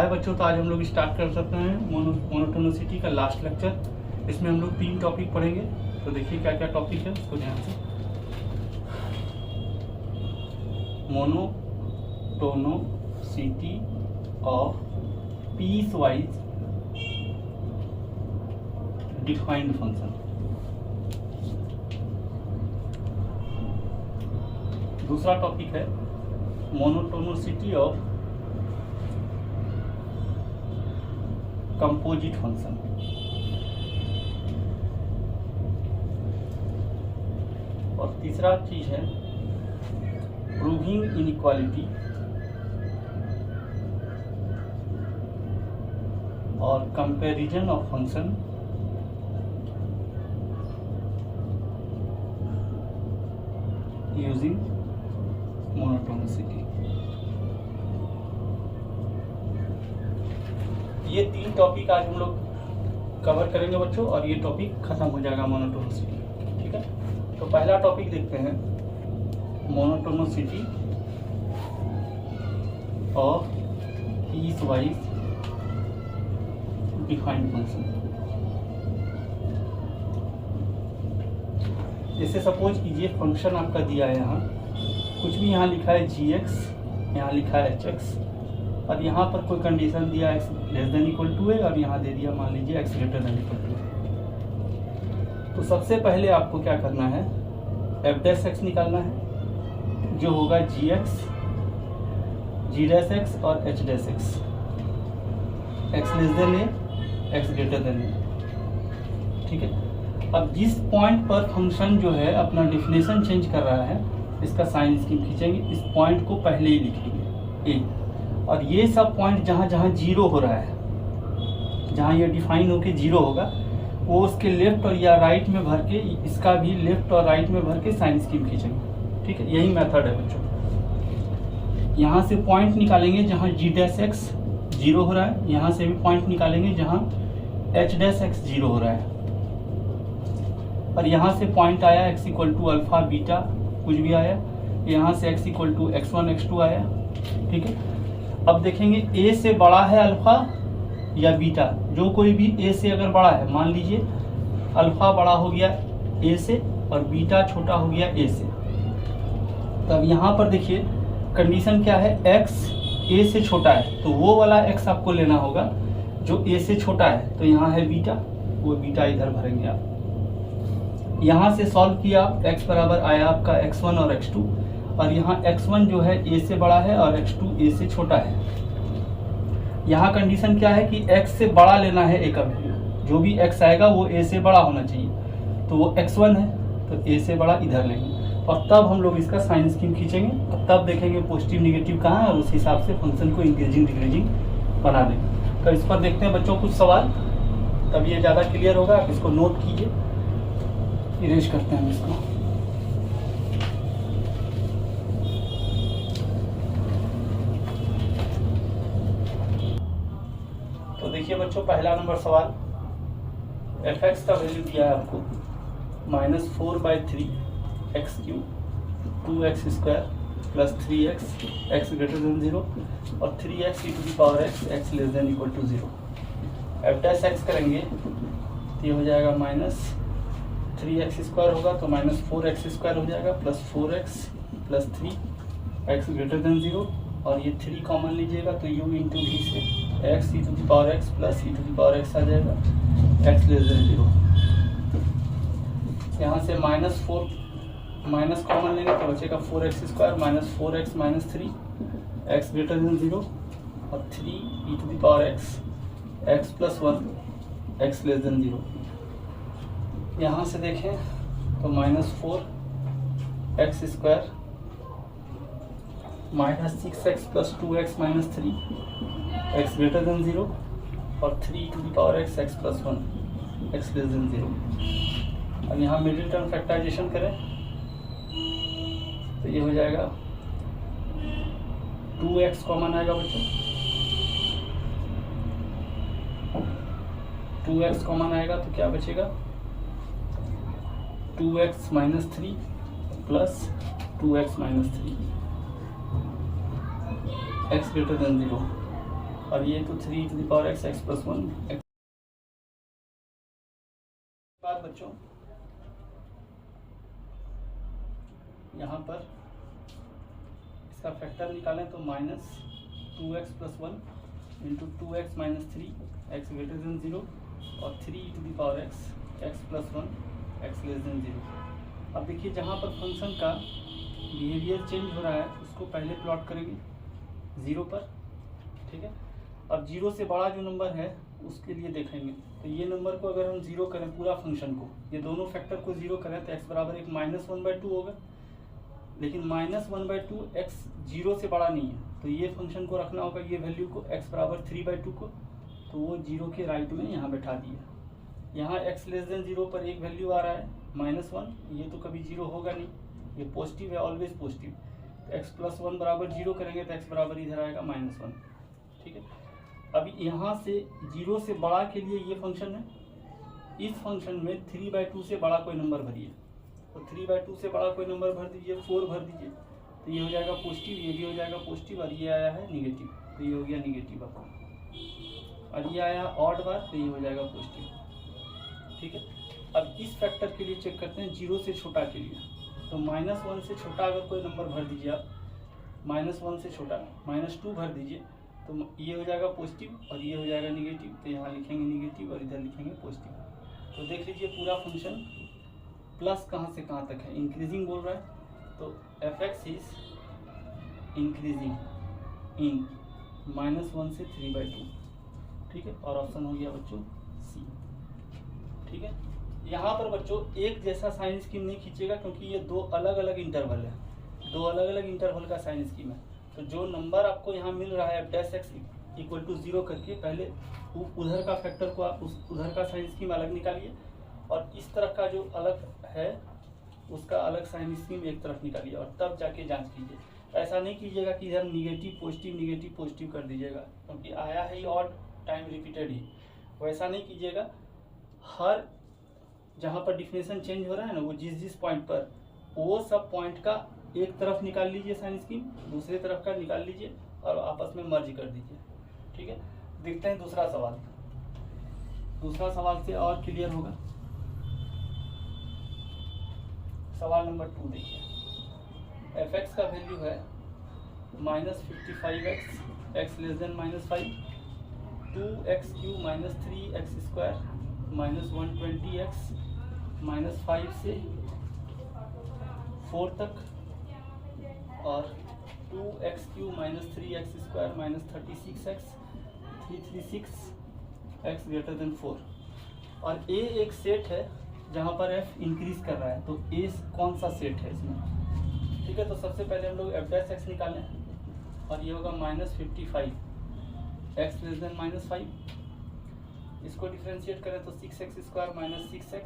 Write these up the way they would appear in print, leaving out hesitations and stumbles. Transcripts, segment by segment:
है बच्चों, तो आज हम लोग स्टार्ट कर सकते हैं मोनोटोनिसिटी का लास्ट लेक्चर। इसमें हम लोग 3 टॉपिक पढ़ेंगे। तो देखिए क्या क्या टॉपिक है उसको ध्यान से। Monotonicity of peace wise defined function. दूसरा टॉपिक है मोनोटोनिसिटी ऑफ कंपोजिट फंक्शन। और तीसरा चीज है प्रूविंग इनइक्वालिटी और comparison of function using monotonicity. ये 3 टॉपिक आज हम लोग कवर करेंगे बच्चों, और ये टॉपिक खत्म हो जाएगा मोनोटोनिसिटी। ठीक है, तो पहला टॉपिक देखते हैं monotonicity of peace wise defined function. जैसे सपोज कीजिए फंक्शन आपका दिया है, यहाँ कुछ भी यहाँ लिखा है gx, यहाँ लिखा है hx, और यहाँ पर कोई कंडीशन दिया x less than equal to है, और यहाँ दे दिया मान लीजिए x greater than equal to है। तो सबसे पहले आपको क्या करना है, f डैश x निकालना है, जो होगा gx, g डैश x और h dash x, x less then a, x greater then a। ठीक है, अब जिस पॉइंट पर फंक्शन जो है अपना डिफिनेशन चेंज कर रहा है, इसका साइन स्कीम खींचेंगे, इस पॉइंट को पहले ही लिखेंगे ए, और ये सब पॉइंट जहाँ जहाँ जीरो हो रहा है, जहाँ ये डिफाइन होके जीरो होगा, वो उसके लेफ्ट और या राइट में भर के, इसका भी लेफ्ट और राइट में भर के साइन स्कीम खींचेंगे। ठीक है, यही मेथड है बच्चों। यहाँ से पॉइंट निकालेंगे जहाँ जी डैश एक्स जीरो हो रहा है, यहाँ से भी पॉइंट निकालेंगे जहाँ एच डैश एक्स जीरो हो रहा है, और यहाँ से पॉइंट आया x equal to alpha beta कुछ भी आया, यहाँ से x equal to x1 x2 आया। ठीक है, अब देखेंगे a से बड़ा है अल्फा या बीटा, जो कोई भी a से अगर बड़ा है, मान लीजिए अल्फा बड़ा हो गया a से और बीटा छोटा हो गया a से, तब यहाँ पर देखिए कंडीशन क्या है, x a से छोटा है, तो वो वाला x आपको लेना होगा जो a से छोटा है। तो यहाँ है बीटा, वो बीटा इधर भरेंगे आप। यहाँ से सॉल्व किया, x बराबर आया आपका x1 और x2, और यहाँ x1 जो है a से बड़ा है और x2 a से छोटा है। यहाँ कंडीशन क्या है कि x से बड़ा लेना है a का वैल्यू, जो भी x आएगा वो a से बड़ा होना चाहिए, तो वो x1 है, तो a से बड़ा इधर लेंगे, और तब हम लोग इसका साइन स्कीम खींचेंगे, और तब देखेंगे पॉजिटिव निगेटिव कहाँ है, और उस हिसाब से फंक्शन को इंक्रीजिंग डिक्रीजिंग बना देंगे। तो इस पर देखते हैं बच्चों कुछ सवाल, तब ये ज़्यादा क्लियर होगा। आप इसको नोट कीजिए, इरेज करते हैं इसको। तो देखिए बच्चों, पहला नंबर सवाल, fx का वैल्यू दिया है आपको -4/3 x cube 2x square plus 3x x greater than 0 और 3x e to the power x x less than equal to 0। f dash x करेंगे तो ये हो जाएगा -3x स्क्वायर होगा, तो -4x स्क्वायर हो जाएगा, plus 4x plus 3x greater than 0, और ये 3 कॉमन लीजिएगा तो u इंटू v से x e to the power x plus e to the power x आ जाएगा, x लेस देन 0। यहाँ से -4 माइनस कॉमन लेंगे तो बचेगा 4x square minus 4x minus 3 x greater than 0 और 3 e to the power x x plus 1 x less than 0। यहाँ से देखें तो -4x square -6x plus 2x minus 3 x greater than 0 और 3 to the power x x plus 1 x less than 0। अब यहाँ middle term factorisation करें तो ये हो जाएगा 2x कॉमन आएगा बच्चों, 2x कॉमन आएगा तो क्या बचेगा 2x minus 3 plus 2x minus 3 x greater than 0 और ये तो 3 to the power x x plus 1 x। बाद बच्चों यहाँ पर इसका फैक्टर निकालें तो minus 2x plus 1 into 2x minus 3 x greater than 0 और 3 to the power x x plus 1 x less than 0। अब देखिए जहाँ पर फंक्शन का बिहेवियर चेंज हो रहा है उसको पहले प्लॉट करेंगे 0 पर, ठीक है। अब 0 से बड़ा जो नंबर है उसके लिए देखेंगे, तो ये नंबर को अगर हम 0 करें पूरा फंक्शन को, ये दोनों फैक्टर को 0 करें तो x बराबर एक -1/2 होगा, लेकिन -1/2 x 0 से बड़ा नहीं है, तो ये फंक्शन को रखना होगा ये वैल्यू को x बराबर 3/2 को, तो वो 0 के राइट में यहाँ बैठा दिया। यहाँ x लेस देन 0 पर एक वैल्यू आ रहा है -1, ये तो कभी 0 होगा नहीं, ये पॉजिटिव है, ऑलवेज पॉजिटिव। तो x प्लस 1 बराबर 0 करेंगे तो x बराबर इधर आएगा -1, ठीक है। अभी यहाँ से 0 से बड़ा के लिए ये फंक्शन है, इस फंक्शन में 3/2 से बड़ा कोई नंबर भरिए, तो 3/2 से बड़ा कोई नंबर भर दीजिए, 4 भर दीजिए, तो ये हो जाएगा पॉजिटिव, ये भी हो जाएगा पॉजिटिव, और ये आया है निगेटिव, तो ये हो गया निगेटिव आपका, और ये आया ऑड बार, तो ये हो जाएगा पॉजिटिव, ठीक है। अब इस फैक्टर के लिए चेक करते हैं 0 से छोटा के लिए, तो -1 से छोटा अगर कोई नंबर भर दीजिए आप, -1 से छोटा -2 भर दीजिए, तो ये हो जाएगा पॉजिटिव और ये हो जाएगा निगेटिव, तो यहाँ लिखेंगे निगेटिव और इधर लिखेंगे पॉजिटिव। तो देख लीजिए पूरा फंक्शन प्लस कहाँ से कहाँ तक है, इंक्रीजिंग बोल रहा है, तो f(x) इज इंक्रीजिंग इन -1 से 3/2, ठीक है। और ऑप्शन हो गया बच्चों सी, ठीक है। यहाँ पर बच्चों एक जैसा साइन स्कीम नहीं खींचेगा, क्योंकि ये दो अलग अलग इंटरवल है, दो अलग अलग इंटरवल का साइन स्कीम है। तो जो नंबर आपको यहाँ मिल रहा है f(x) = 0 करके, पहले उधर का फैक्टर को आप उधर का साइन स्कीम अलग निकालिए, और इस तरह का जो अलग है उसका अलग साइन स्कीम एक तरफ निकालिए, और तब जाके जांच कीजिए। ऐसा नहीं कीजिएगा कि इधर निगेटिव पॉजिटिव कर दीजिएगा, क्योंकि आया है ही ऑड टाइम रिपीटेड ही, वैसा नहीं कीजिएगा। हर जहाँ पर डिफिनेशन चेंज हो रहा है ना, वो जिस पॉइंट पर, वो सब पॉइंट का एक तरफ निकाल लीजिए साइन स्कीम, दूसरे तरफ का निकाल लीजिए और आपस में मर्ज कर दीजिए, ठीक है। देखते हैं दूसरा सवाल, दूसरा सवाल से और क्लियर होगा। सवाल नंबर 2 देखिए, f(x) का वैल्यू है -55x x less then -5, 2x³ - 3x² -120x -5 से 4 तक, और 2x³ - 3x² -36x 336x greater than 4। और a एक सेट है जहाँ पर f इंक्रीज कर रहा है, तो a कौन सा सेट है इसमें, ठीक है। तो सबसे पहले हम लोग f(x) निकालें, और ये होगा -55 x लेस देन -5, इसको डिफ्रेंशिएट करें तो 6x² - 6x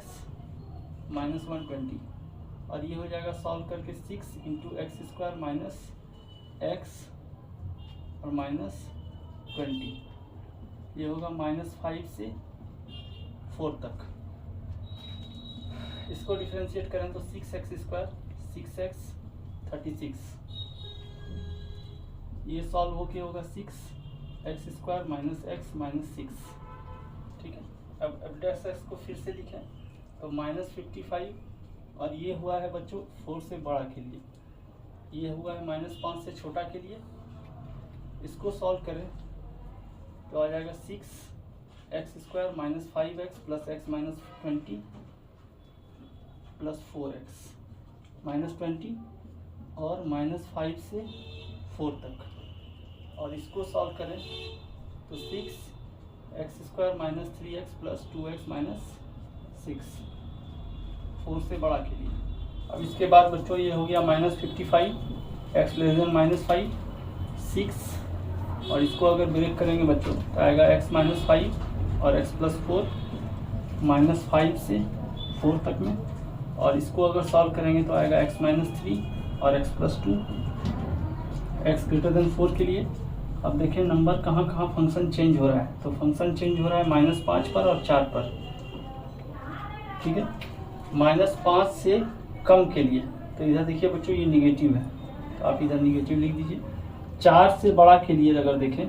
-120, और ये हो जाएगा सॉल्व करके 6 × x² माइनस x और -20, ये होगा -5 से 4 तक। इसको डिफ्रेंशिएट करें तो 6x², 6x 36, ये सॉल्व होके होगा 6x² माइनस x माइनस 6, ठीक है। अब f(x) को फिर से लिखें तो -55, और ये हुआ है बच्चों 4 से बड़ा के लिए, ये हुआ है -5 से छोटा के लिए। इसको सॉल्व करें तो आ जाएगा 6x² - 5x + x - 20 + 4x -20 और -5 से 4 तक, और इसको सॉल्व करें तो 6x² - 3x + 2x - 6 4 से बड़ा के लिए। अब इसके बाद बच्चों ये हो गया -55 x लेस देन -5 6, और इसको अगर ब्रेक करेंगे बच्चों तो आएगा x - 5 और x + 4 -5 से 4 तक में, और इसको अगर सॉल्व करेंगे तो आएगा x - 3 और x + 2 x ग्रेटर देन 4 के लिए। अब देखें नंबर कहाँ कहाँ फंक्शन चेंज हो रहा है, तो फंक्शन चेंज हो रहा है -5 पर और 4 पर, ठीक है। -5 से कम के लिए तो इधर देखिए बच्चों ये निगेटिव है, तो आप इधर निगेटिव लिख दीजिए। 4 से बड़ा के लिए अगर देखें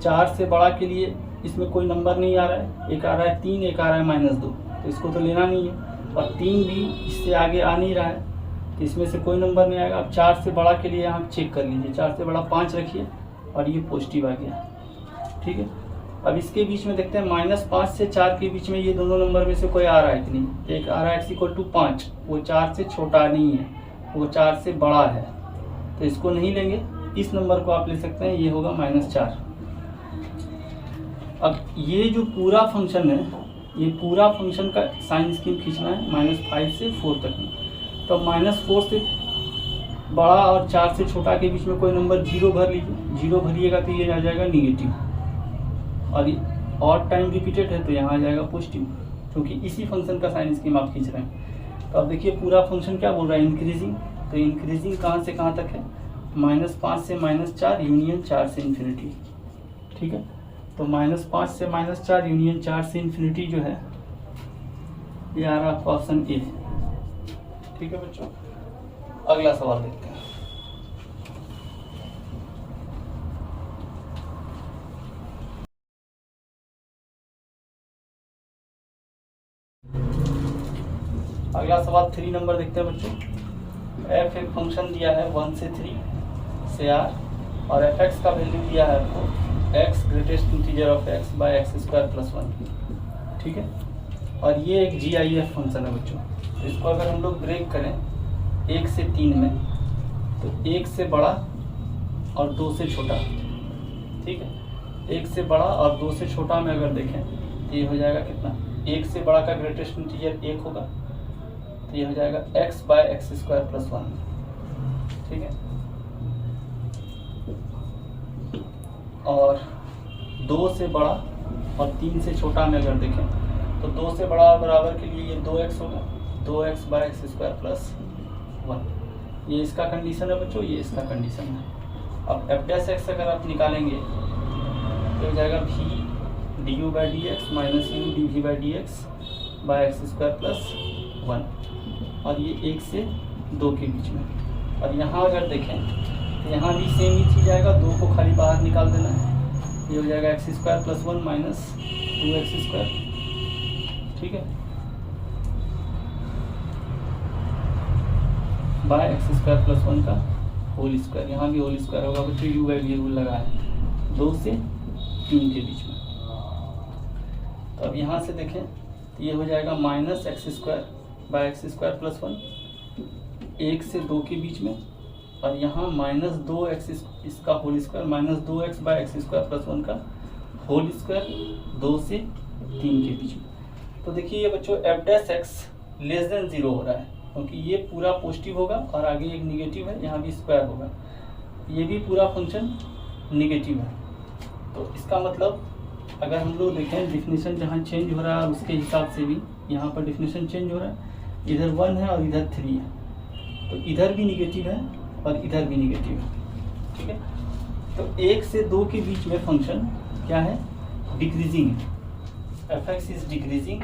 4 से बड़ा के लिए इसमें कोई नंबर नहीं आ रहा है, एक आ रहा है 3, एक आ रहा है -2, तो इसको तो लेना नहीं है। और 3 भी इससे आगे आ नहीं रहा है, तो इसमें से कोई नंबर नहीं आएगा। अब 4 से बड़ा के लिए आप चेक कर लीजिए, 4 से बड़ा 5 रखिए और ये पॉजिटिव आ गया, ठीक है। अब इसके बीच में देखते हैं -5 से 4 के बीच में ये दोनों नंबर में से कोई आ रहा है कि नहीं। एक आ रहा है x=5, वो 4 से छोटा नहीं है, वो 4 से बड़ा है, तो इसको नहीं लेंगे। इस नंबर को आप ले सकते हैं, ये होगा -4। अब ये जो पूरा फंक्शन है, ये पूरा फंक्शन का साइन स्कीम खींचना है -5 से 4 तक में। तो -4 से बड़ा और 4 से छोटा के बीच में कोई नंबर 0 भर लीजिए। 0 भरिएगा तो ये आ जाएगा निगेटिव, और ऑड टाइम रिपीटेड है तो यहाँ आ जाएगा पॉजिटिव, क्योंकि इसी फंक्शन का साइन स्कीम आप खींच रहे हैं। तो अब देखिए पूरा फंक्शन क्या बोल रहा है, इंक्रीजिंग। तो इंक्रीजिंग कहाँ से कहाँ तक है, -5 से -4 यूनियन 4 से इन्फिनिटी, ठीक है। तो -5 से -4 यूनियन 4 से इन्फिनिटी जो है ये आ रहा है आपका ऑप्शन ए, ठीक है बच्चों। अगला सवाल देखते हैं। अगला सवाल 3 नंबर देखते हैं बच्चों। f एक फंक्शन दिया है 1 से 3 से r, और fx का वैल्यू दिया है आपको x greatest integer of x by x² + 1, ठीक है। और ये एक GIF फंक्शन है बच्चों। तो इसको अगर हम लोग ब्रेक करें 1 से 3 में, तो 1 से बड़ा और 2 से छोटा, ठीक है। 1 से बड़ा और 2 से छोटा में अगर देखें तो ये हो जाएगा कितना, 1 से बड़ा का ग्रेटेस्ट इंटीजर 1 होगा, तो ये हो जाएगा x बाय x² + 1, ठीक है। और 2 से बड़ा और 3 से छोटा में अगर देखें तो 2 से बड़ा बराबर के लिए ये 2x होगा, 2x बाय x² + 1। ये इसका कंडीशन है बच्चों, ये इसका कंडीशन है। अब f' अगर आप निकालेंगे तो हो जाएगा v du/dx - u dv/dx bye x² + 1, और ये 1 से 2 के बीच में। और यहाँ अगर देखें तो यहाँ भी सेम ही चीज आएगा, 2 को खाली बाहर निकाल देना है, ये हो जाएगा x² + 1 - 2x², ठीक है, बाय x² + 1 का होल स्क्वायर। यहाँ भी होल स्क्वायर होगा बच्चों, u बाई वी रूल लगा है 2 से 3 के बीच में। तो अब यहाँ से देखें तो ये हो जाएगा -x² बाय x² + 1, 1 से 2 के बीच में, और यहाँ -2x इसका whole square, -2x bye x² + 1 का होल स्क्वायर 2 से 3 के बीच में। तो देखिए ये बच्चों f' <0 हो रहा है, क्योंकि ये पूरा पॉजिटिव होगा और आगे एक निगेटिव है, यहाँ भी स्क्वायर होगा, ये भी पूरा फंक्शन निगेटिव है। तो इसका मतलब अगर हम लोग देखें डिफिनीशन जहाँ चेंज हो रहा है उसके हिसाब से भी यहाँ पर डिफिनीशन चेंज हो रहा है। इधर 1 है और इधर 3 है, तो इधर भी निगेटिव है और इधर भी निगेटिव है, ठीक है। तो 1 से 2 के बीच में फंक्शन क्या है, डिक्रीजिंग है, f(x) इज डिक्रीजिंग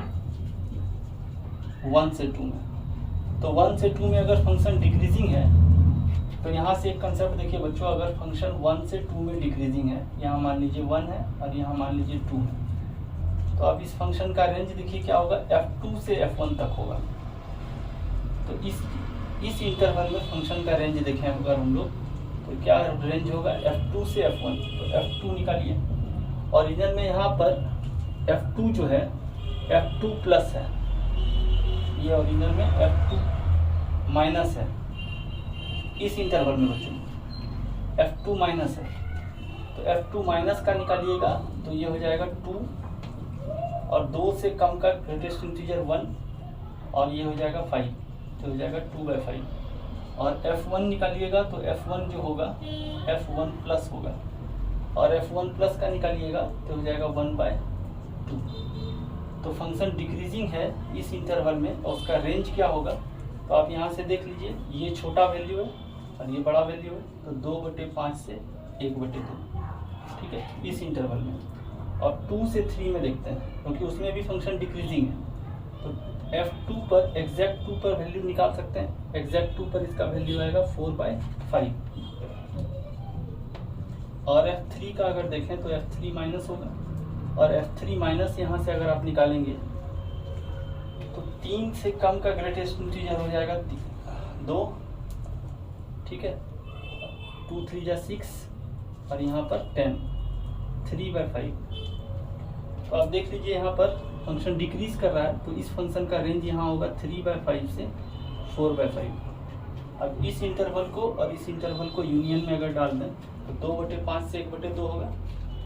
1 से 2 में। तो 1 से 2 में अगर फंक्शन डिक्रीजिंग है तो यहाँ से एक कंसेप्ट देखिए बच्चों, अगर फंक्शन 1 से 2 में डिक्रीजिंग है, यहाँ मान लीजिए 1 है और यहाँ मान लीजिए 2 है, तो अब इस फंक्शन का रेंज देखिए क्या होगा, f2 से f1 तक होगा। तो इस इंटरवल में फंक्शन का रेंज देखें अगर हम लोग तो क्या रेंज होगा, f2 से f1। तो f2 निकालिए, ओरिजिन में यहाँ पर f2 जो है f2 प्लस है, ये ओरिजिनल में f2 माइनस है। इस इंटरवल में बच्चों f2 माइनस है, तो f2 माइनस का निकालिएगा तो ये हो जाएगा 2, और 2 से कम का ग्रेटेस्ट इंटीजर 1, और ये हो जाएगा 5, तो हो जाएगा 2/5। और f1 निकालिएगा तो f1 जो होगा f1 प्लस होगा, और f1 प्लस का निकालिएगा तो हो जाएगा 1/2। तो फंक्शन डिक्रीजिंग है इस इंटरवल में, और उसका रेंज क्या होगा, तो आप यहाँ से देख लीजिए, ये छोटा वैल्यू है और ये बड़ा वैल्यू है, तो 2/5 से 1/2, ठीक है, इस इंटरवल में। और 2 से 3 में देखते हैं, क्योंकि उसमें भी फंक्शन डिक्रीजिंग है, तो f2 पर एग्जैक्ट 2 पर वैल्यू निकाल सकते हैं। एग्जैक्ट 2 पर इसका वैल्यू आएगा 4/5। और F3 का अगर देखें तो F3 माइनस होगा, और F3 माइनस यहाँ से अगर आप निकालेंगे तो 3 से कम का ग्रेटेस्ट इंटीजर हो जाएगा 2, ठीक है, 2 3 जा 6 और यहाँ पर 10, 3/5। तो आप देख लीजिए यहाँ पर फंक्शन डिक्रीज कर रहा है, तो इस फंक्शन का रेंज यहाँ होगा 3/5 से 4/5। अब इस इंटरवल को और इस इंटरवल को यूनियन में अगर डाल दें तो 2/5 से 1/2 होगा,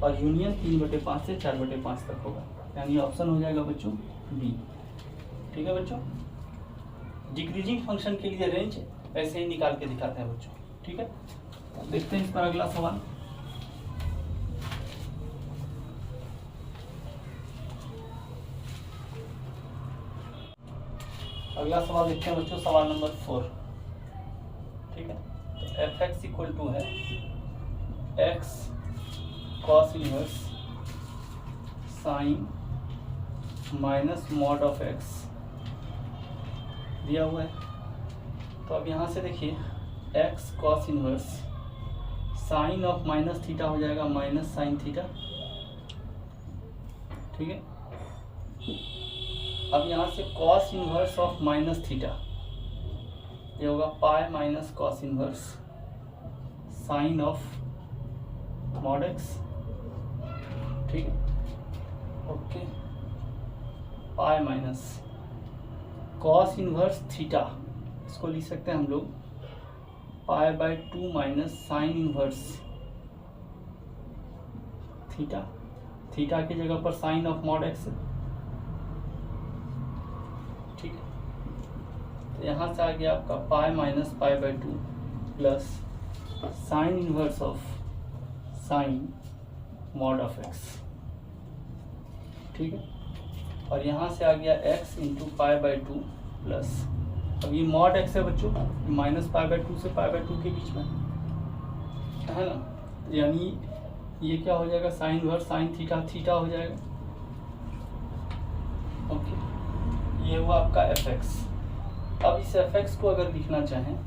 और यूनियन 3/5 से 4/5 तक होगा, यानी ऑप्शन हो जाएगा बच्चों बी। ठीक है बच्चों, डिक्रीजिंग फंक्शन के लिए रेंज ऐसे ही निकाल के दिखाते हैं बच्चों। ठीक है, देखते हैं इस पर अगला सवाल। अगला सवाल देखते हैं बच्चों, सवाल नंबर 4। ठीक है, तो fx इक्वल टू है x cos inverse sign minus mod of x दिया हुआ है। तो अब यहाँ से देखिए x cos inverse sine of minus theta हो जाएगा माइनस साइन थीटा। ठीक है, अब यहाँ से cos inverse of minus theta ये होगा pi minus cos inverse sine of mod x। ठीक है, okay, pi minus cos inverse theta, इसको लिख सकते हैं हम लोग pi by two minus sine inverse theta. Theta की जगह पर साइन ऑफ मॉड x। ठीक है, तो यहाँ से आ गया आपका pi minus pi by two plus sine inverse of sine mod of x। ठीक है, और यहाँ से आ गया x इंटू पाई/2 प्लस, अब ये मॉड x है बच्चों, माइनस पाई/2 से पाई/2 के बीच में है ना, यानी ये क्या हो जाएगा sine inverse sine theta theta हो जाएगा। ओके, ये हुआ आपका fx। अब इस fx को अगर लिखना चाहें,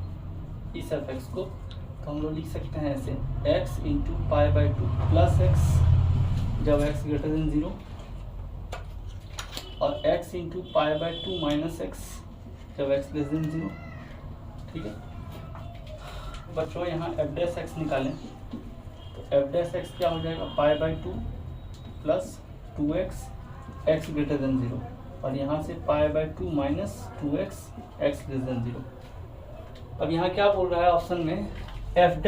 इस fx को, तो हम लोग लिख सकते हैं ऐसे x इंटू पाई/2 प्लस x जब x ग्रेटर देन 0, और x इंटू पाई/2 माइनस x जब x लेस देन 0। ठीक है बच्चों, यहाँ f' निकालें तो f' क्या हो जाएगा pi by two plus 2x x greater than 0, और यहाँ से pi by two minus 2x x less than 0। अब यहाँ क्या बोल रहा है ऑप्शन में, f'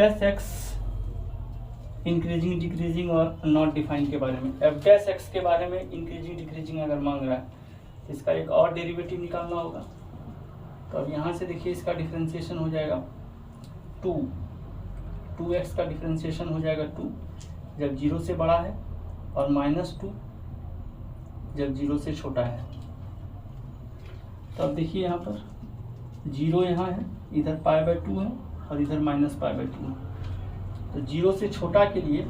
इंक्रीजिंग डिक्रीजिंग और नॉट डिफाइंड के बारे में। f' के बारे में इंक्रीजिंग डिक्रीजिंग अगर मांग रहा है तो इसका एक और डेरिवेटिव निकालना होगा। तो अब यहाँ से देखिए इसका डिफरेंशिएशन हो जाएगा 2x का डिफरेंशिएशन हो जाएगा 2 जब 0 से बड़ा है, और -2 जब 0 से छोटा है। तो अब देखिए यहाँ पर 0 यहाँ है, इधर पाई/2 है और इधर माइनस पाई/2 है। तो 0 से छोटा के लिए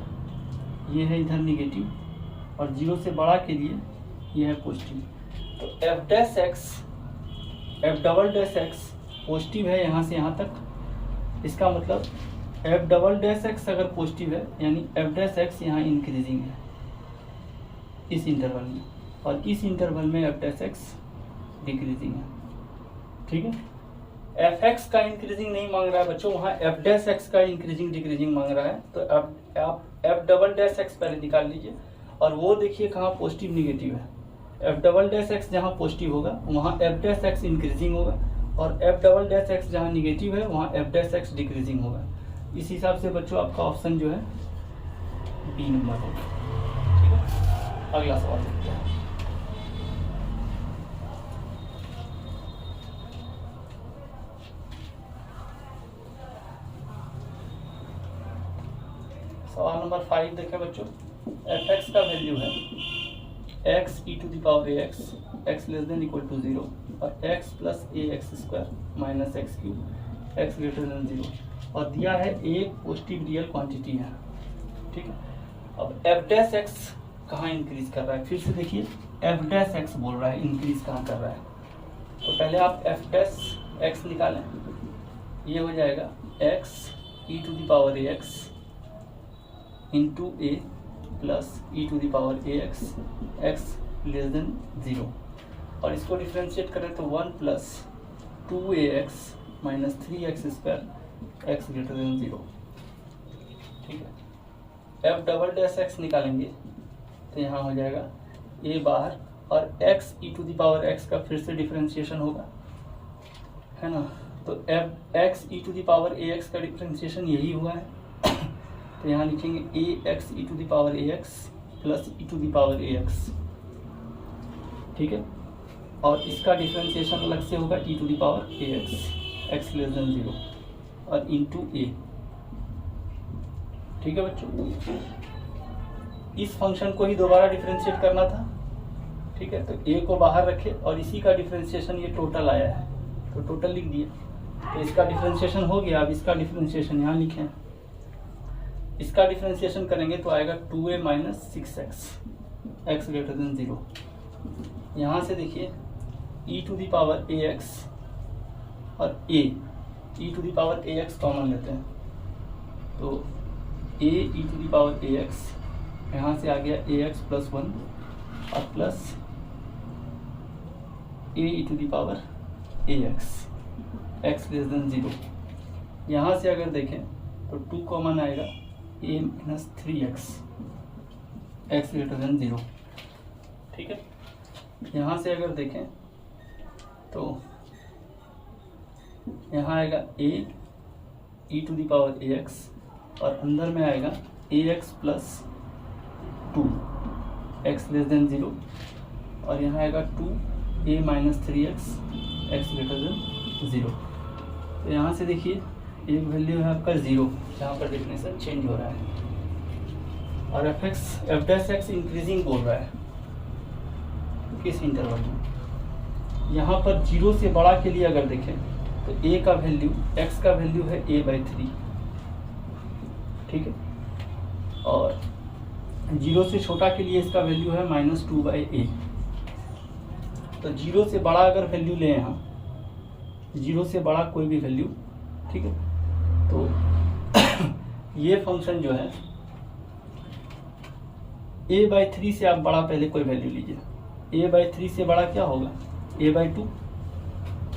ये है इधर निगेटिव, और 0 से बड़ा के लिए ये है पॉजिटिव। तो f'(x) पॉजिटिव है यहाँ से यहाँ तक। इसका मतलब f'(x) अगर पॉजिटिव है यानी f'(x) यहाँ इंक्रीजिंग है इस इंटरवल में, और इस इंटरवल में f'(x) डिक्रीजिंग है। ठीक है, fx का इंक्रीजिंग नहीं मांग रहा है बच्चों, वहाँ f'(x) का इंक्रीजिंग डिक्रीजिंग मांग रहा है। तो आप f'(x) पहले निकाल लीजिए, और वो देखिए कहाँ पॉजिटिव निगेटिव है। f'(x) जहाँ पॉजिटिव होगा वहाँ f'(x) इंक्रीजिंग होगा, और f'(x) जहाँ निगेटिव है वहाँ f'(x) डिक्रीजिंग होगा। इस हिसाब से बच्चों आपका ऑप्शन जो है बी नंबर होगा। ठीक है, अगला सवाल देखते हैं। सवाल नंबर 5 देखें बच्चों, fx का वैल्यू है x e⁴ x less than equal to 0, और x plus ax² minus x³ x greater than 0, और दिया है एक पॉजिटिव रियल क्वांटिटी है। ठीक है, अब f'(x) कहाँ इंक्रीज कर रहा है, फिर से देखिए f'(x) बोल रहा है, इंक्रीज कहाँ कर रहा है। तो पहले आप f'(x) निकालें, ये हो जाएगा x e⁴ into a plus e to the power a x, x less than 0। और इसको डिफ्रेंशिएट करें तो 1 plus 2ax minus 3x square x greater than 0। ठीक है, एफ डबल डैश एक्स निकालेंगे तो यहाँ हो जाएगा a बाहर, और x e to the power x का फिर से डिफ्रेंशिएशन होगा, है ना। तो f x e to the power a x का डिफ्रेंशिएशन यही हुआ है। तो यहाँ लिखेंगे a x e to the power a x plus e to the power a x. ठीक है, और इसका डिफ्रेंशिएशन अलग से होगा e to the power a x, x less than 0 और इंटू ए। ठीक है बच्चों, इस फंक्शन को ही दोबारा डिफ्रेंशिएट करना था। ठीक है, तो ए को बाहर रखे और इसी का डिफ्रेंशिएशन ये टोटल आया है, तो टोटल लिख दिया। तो इसका डिफ्रेंशिएशन हो गया। अब इसका डिफ्रेंशिएशन यहाँ लिखें, इसका डिफ्रेंशिएशन करेंगे तो आएगा 2a minus 6x x greater than 0। यहाँ से देखिए e to the power ax और a, e to the power ax common लेते हैं तो a e to the power ax, यहाँ से आ गया ax प्लस 1 और प्लस a e to the power ax, x less than 0। यहाँ से अगर देखें तो 2 कॉमन आएगा, a minus 3x x greater than 0। ठीक है, यहाँ से अगर देखें तो यहाँ आएगा a e to the power ax और अंदर में आएगा ax plus 2 x less than 0, और यहाँ आएगा 2a minus 3x x greater than 0। तो यहाँ से देखिए एक वैल्यू है आपका 0, जहाँ पर डेफिनेशन चेंज हो रहा है, और एफ डैश एक्स इंक्रीजिंग बोल रहा है किस इंटरवल में। यहाँ पर 0 से बड़ा के लिए अगर देखें तो a का वैल्यू, x का वैल्यू है a/3। ठीक है, और 0 से छोटा के लिए इसका वैल्यू है -2/a। तो 0 से बड़ा अगर वैल्यू लें यहाँ, 0 से बड़ा कोई भी वैल्यू, ठीक है, तो ये फंक्शन जो है a/3 से आप बड़ा पहले कोई वैल्यू लीजिए। a/3 से बड़ा क्या होगा, a/2,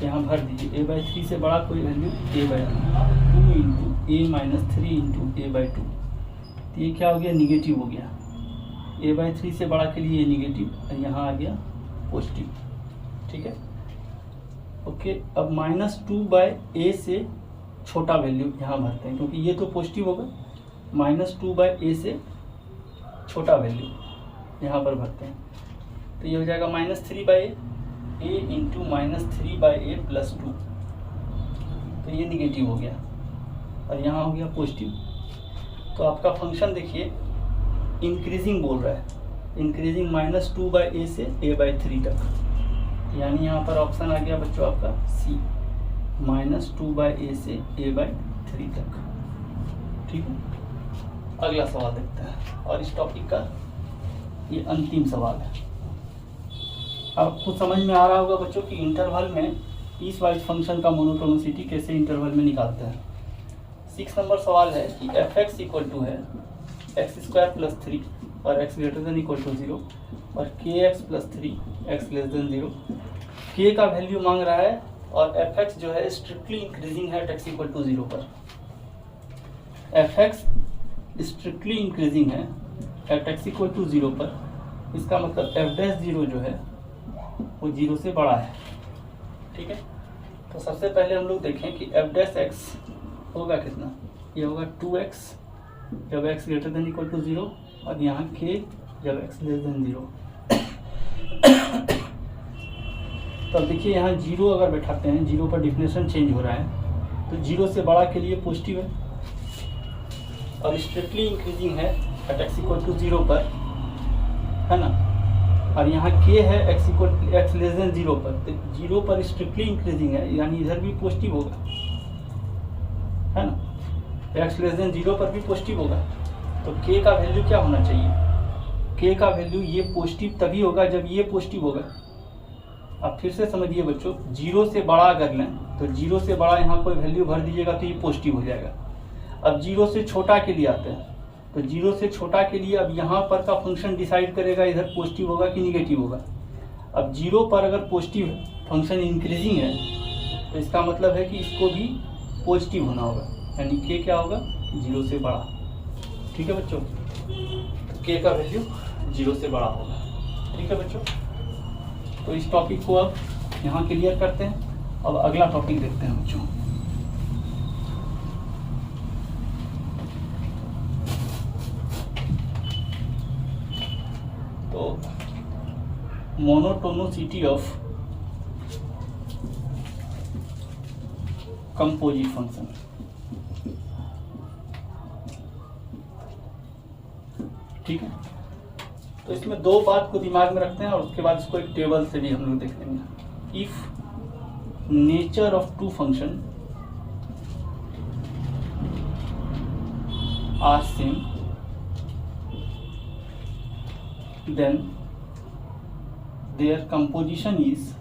यहाँ भर दीजिए। a/3 से बड़ा कोई value a/2 into a minus 3 into a/2, तो ये क्या हो गया, निगेटिव हो गया। a/3 से बड़ा के लिए ये निगेटिव, यहाँ आ गया पॉजिटिव। ठीक है, ओके। अब -2/a से छोटा वैल्यू यहाँ भरते हैं, क्योंकि ये तो पॉजिटिव होगा। -2/a से छोटा वैल्यू यहाँ पर भरते हैं, तो ये हो जाएगा -3/a, a into -3/a plus 2, तो ये निगेटिव हो गया और यहाँ हो गया पॉजिटिव। तो आपका फंक्शन देखिए इंक्रीजिंग बोल रहा है, इंक्रीजिंग -2/a से a/3 तक, यानी यहाँ पर ऑप्शन आ गया बच्चों आपका सी, -2/a से a/3 तक। ठीक है, अगला सवाल देखते हैं, और इस टॉपिक का ये अंतिम सवाल है। आपको समझ में आ रहा होगा बच्चों कि इंटरवल में पीस वाइज फंक्शन का मोनोटोनिसिटी कैसे इंटरवल में निकालते हैं। 6 नंबर सवाल है कि एफ एक्स इक्वल टू है x² प्लस 3 और x greater than equal to 0 और kx plus 3 x less than 0। k का वैल्यू मांग रहा है और एफ एक्स जो है स्ट्रिक्टली इंक्रीजिंग है x इक्वल टू 0 पर। एफ एक्स स्ट्रिक्टली इंक्रीजिंग है एट x इक्वल टू 0 पर, इसका मतलब एफ डैश 0 जो है वो 0 से बड़ा है। ठीक है, तो सबसे पहले हम लोग देखें कि एफ डैश एक्स होगा कितना, ये होगा 2x जब x greater than equal to 0 और यहाँ k जब x लेस देन 0। तो अब देखिए यहाँ 0 अगर बैठाते हैं, 0 पर डिफिनेशन चेंज हो रहा है, तो 0 से बड़ा के लिए पॉजिटिव है और स्ट्रिक्टली इंक्रीजिंग है एट x इक्वल टू 0 पर, है ना। और यहाँ k है x लेस देन 0 पर, तो 0 पर स्ट्रिक्टली इंक्रीजिंग है, यानी इधर भी पॉजिटिव होगा, है ना। x लेस देन 0 पर भी पॉजिटिव होगा, तो k का वैल्यू क्या होना चाहिए, k का वैल्यू ये पॉजिटिव तभी होगा जब ये पॉजिटिव होगा। अब फिर से समझिए बच्चों, 0 से बड़ा अगर लें तो 0 से बड़ा यहाँ कोई वैल्यू भर दीजिएगा तो ये पॉजिटिव हो जाएगा। अब 0 से छोटा के लिए आते हैं, तो 0 से छोटा के लिए अब यहाँ पर का फंक्शन डिसाइड करेगा इधर पॉजिटिव होगा कि निगेटिव होगा। अब 0 पर अगर पॉजिटिव फंक्शन इंक्रीजिंग है तो इसका मतलब है कि इसको भी पॉजिटिव होना होगा, यानी के क्या होगा 0 से बड़ा। ठीक है बच्चों, तो के का वैल्यू 0 से बड़ा होगा। ठीक है बच्चों, तो इस टॉपिक को अब यहाँ क्लियर करते हैं। अब अगला टॉपिक देखते हैं बच्चों। तो मोनोटोनिसिटी ऑफ कंपोजिट फंक्शन। ठीक है, तो इसमें दो बात को दिमाग में रखते हैं और उसके बाद इसको एक टेबल से भी हम लोग देख लेंगे। If nature of two function are same then their composition is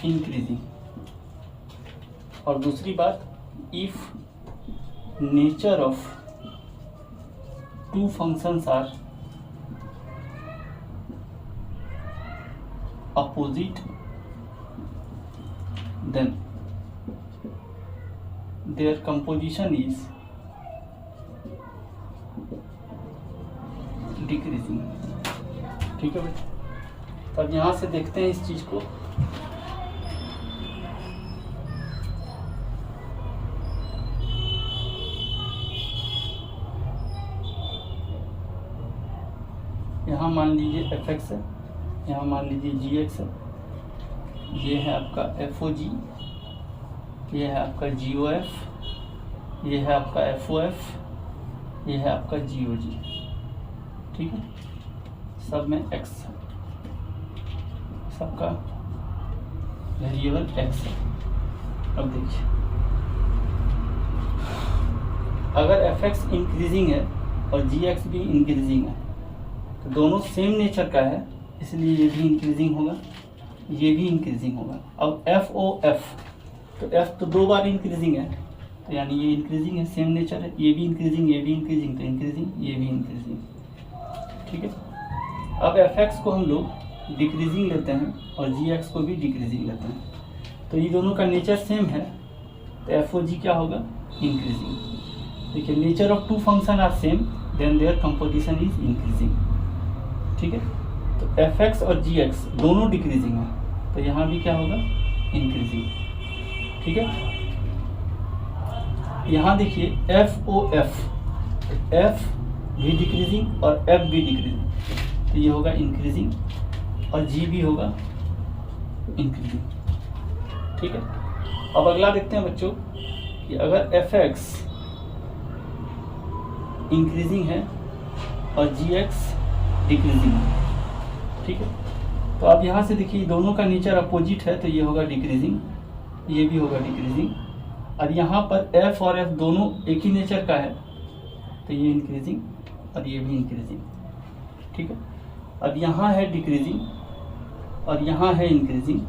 increasing. और दूसरी बात, if nature of two functions are opposite then their composition is decreasing. ठीक है बच्चों, तो अब यहां से देखते हैं इस चीज को। यहाँ मान लीजिए fx है, यहाँ मान लीजिए gx है, ये है आपका fog, ये है आपका gof, ये है आपका fof, ये है आपका gog। ठीक है, सब में x है, सबका वेरिएबल x है। अब देखिए, अगर fx इंक्रीजिंग है और gx भी इंक्रीजिंग है तो दोनों सेम नेचर का है, इसलिए ये भी इंक्रीजिंग होगा, ये भी इंक्रीजिंग होगा। अब FOF, तो F तो दो बार इंक्रीजिंग है, तो यानी ये इंक्रीजिंग है, सेम नेचर है, ये भी इंक्रीजिंग, ये भी इंक्रीजिंग, तो इंक्रीजिंग, ये भी इंक्रीजिंग। ठीक है, अब FX को हम लोग डिक्रीजिंग लेते हैं और GX को भी डिक्रीजिंग लेते हैं, तो ये दोनों का नेचर सेम है, तो FOG क्या होगा इंक्रीजिंग। देखिए, nature of two function are same then their composition is increasing. ठीक है, तो fx और gx दोनों डिक्रीजिंग है, तो यहाँ भी क्या होगा इंक्रीजिंग। ठीक है, यहाँ देखिए FOF, f भी डिक्रीजिंग और f भी डिक्रीजिंग, तो ये होगा इंक्रीजिंग और g भी होगा इंक्रीजिंग। ठीक है, अब अगला देखते हैं बच्चों कि अगर fx इंक्रीजिंग है और gx डिक्रीजिंग है। ठीक है, तो अब यहाँ से देखिए दोनों का नेचर अपोजिट है, तो ये होगा डिक्रीजिंग, ये भी होगा डिक्रीजिंग। और यहाँ पर f और f दोनों एक ही नेचर का है, तो ये इंक्रीजिंग और ये भी इंक्रीजिंग। ठीक है, अब यहाँ है डिक्रीजिंग और यहाँ है इंक्रीजिंग,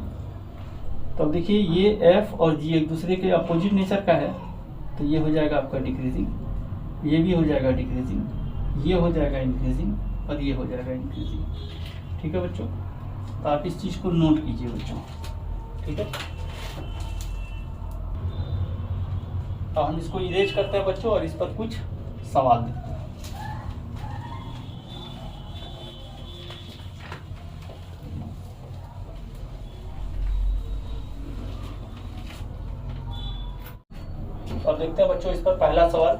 तो अब देखिए ये f और g एक दूसरे के अपोजिट नेचर का है, तो ये हो जाएगा आपका डिक्रीजिंग, ये भी हो जाएगा डिक्रीजिंग, ये हो जाएगा इंक्रीजिंग और ये हो जाएगा इंक्रीजिंग। ठीक है बच्चों, तो आप इस चीज़ को नोट कीजिए बच्चों। ठीक है, अब हम इसको इरेज करते हैं बच्चों और इस पर कुछ सवाल देते हैं। और देखते हैं बच्चों इस पर पहला सवाल,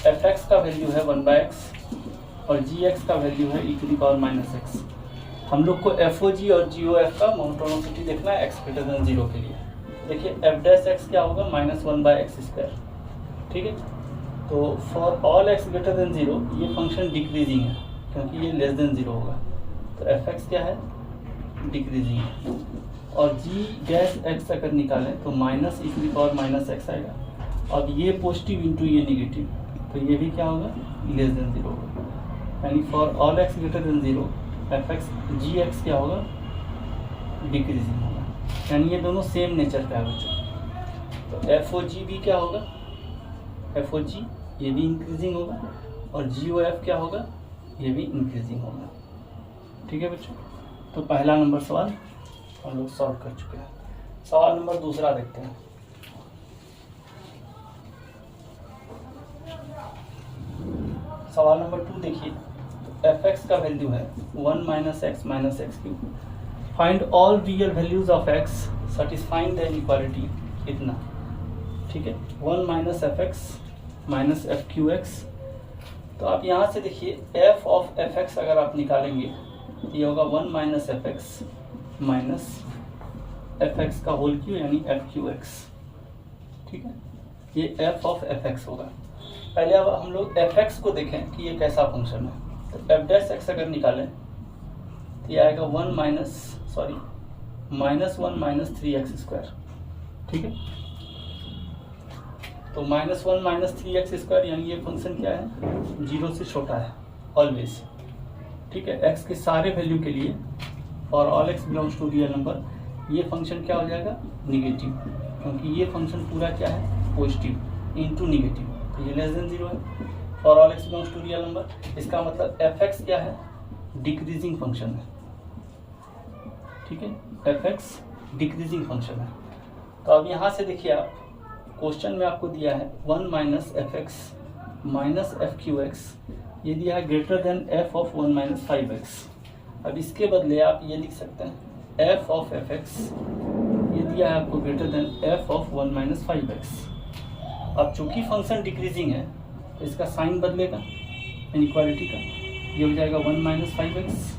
fx का वैल्यू है 1/x और gx का वैल्यू है e⁻⁻x। हम लोग को FOG और GOF का मोनोटोनिसिटी देखना है x > 0 के लिए। देखिए f' क्या होगा -1/x²। ठीक है, तो फॉर ऑल x > 0 ये फंक्शन डिक्रीजिंग है क्योंकि ये लेस देन 0 होगा, तो fx क्या है डिक्रीजिंग है। और g' अगर निकालें तो -e⁻⁻x आएगा, अब ये पॉजिटिव इंटू ये निगेटिव, तो ये भी क्या होगा लेस देन 0 होगा, यानी फॉर ऑल x > 0 gx क्या होगा डिक्रीजिंग होगा, यानी ये दोनों सेम नेचर का है बच्चों। तो एफ ओ जी भी क्या होगा, एफ ओ जी ये भी इंक्रीजिंग होगा, और जी ओ एफ क्या होगा, ये भी इंक्रीजिंग होगा। ठीक है बच्चों, तो पहला नंबर सवाल हम लोग सॉल्व कर चुके हैं। सवाल नंबर दूसरा देखते हैं। सवाल नंबर 2 देखिए, एफ एक्स का वैल्यू है 1 minus x minus x cube. Find all real values of x satisfying the inequality इतना। ठीक है, 1 minus F x minus F Q x. तो आप यहाँ से देखिए एफ ऑफ एफ एक्स अगर आप निकालेंगे तो ये होगा 1 minus F x minus F x का होल क्यू यानी एफ क्यू एक्स। ठीक है, ये एफ ऑफ एफ एक्स होगा। पहले अब हम लोग एफ एक्स को देखें कि ये कैसा फंक्शन है। तो एफ डैश एक्स अगर निकालें तो ये आएगा माइनस 1 माइनस 3x स्क्वायर। ठीक है, तो -1 माइनस 3x स्क्वायर यानी ये फंक्शन क्या है, 0 से छोटा है ऑलवेज। ठीक है, x के सारे वैल्यू के लिए for all x belongs to real number ये फंक्शन क्या हो जाएगा, निगेटिव, क्योंकि ये फंक्शन पूरा क्या है, पॉजिटिव इंटू निगेटिव, तो ये लेस देन 0 है। For all x belongs to real number इसका मतलब fx क्या है, डिक्रीजिंग फंक्शन है। ठीक है, fx डिक्रीजिंग फंक्शन है। तो अब यहाँ से देखिए आप क्वेश्चन में आपको दिया है 1 minus F x minus F Q x, ये दिया है greater than F of 1 minus 5x। अब इसके बदले आप ये लिख सकते हैं एफ ऑफ एफ एक्स, ये दिया है आपको greater than F of 1 minus 5x। अब चूंकि फंक्शन डिक्रीजिंग है तो इसका साइन बदलेगा इनइक्वालिटी का, ये हो जाएगा 1 माइनस 5x।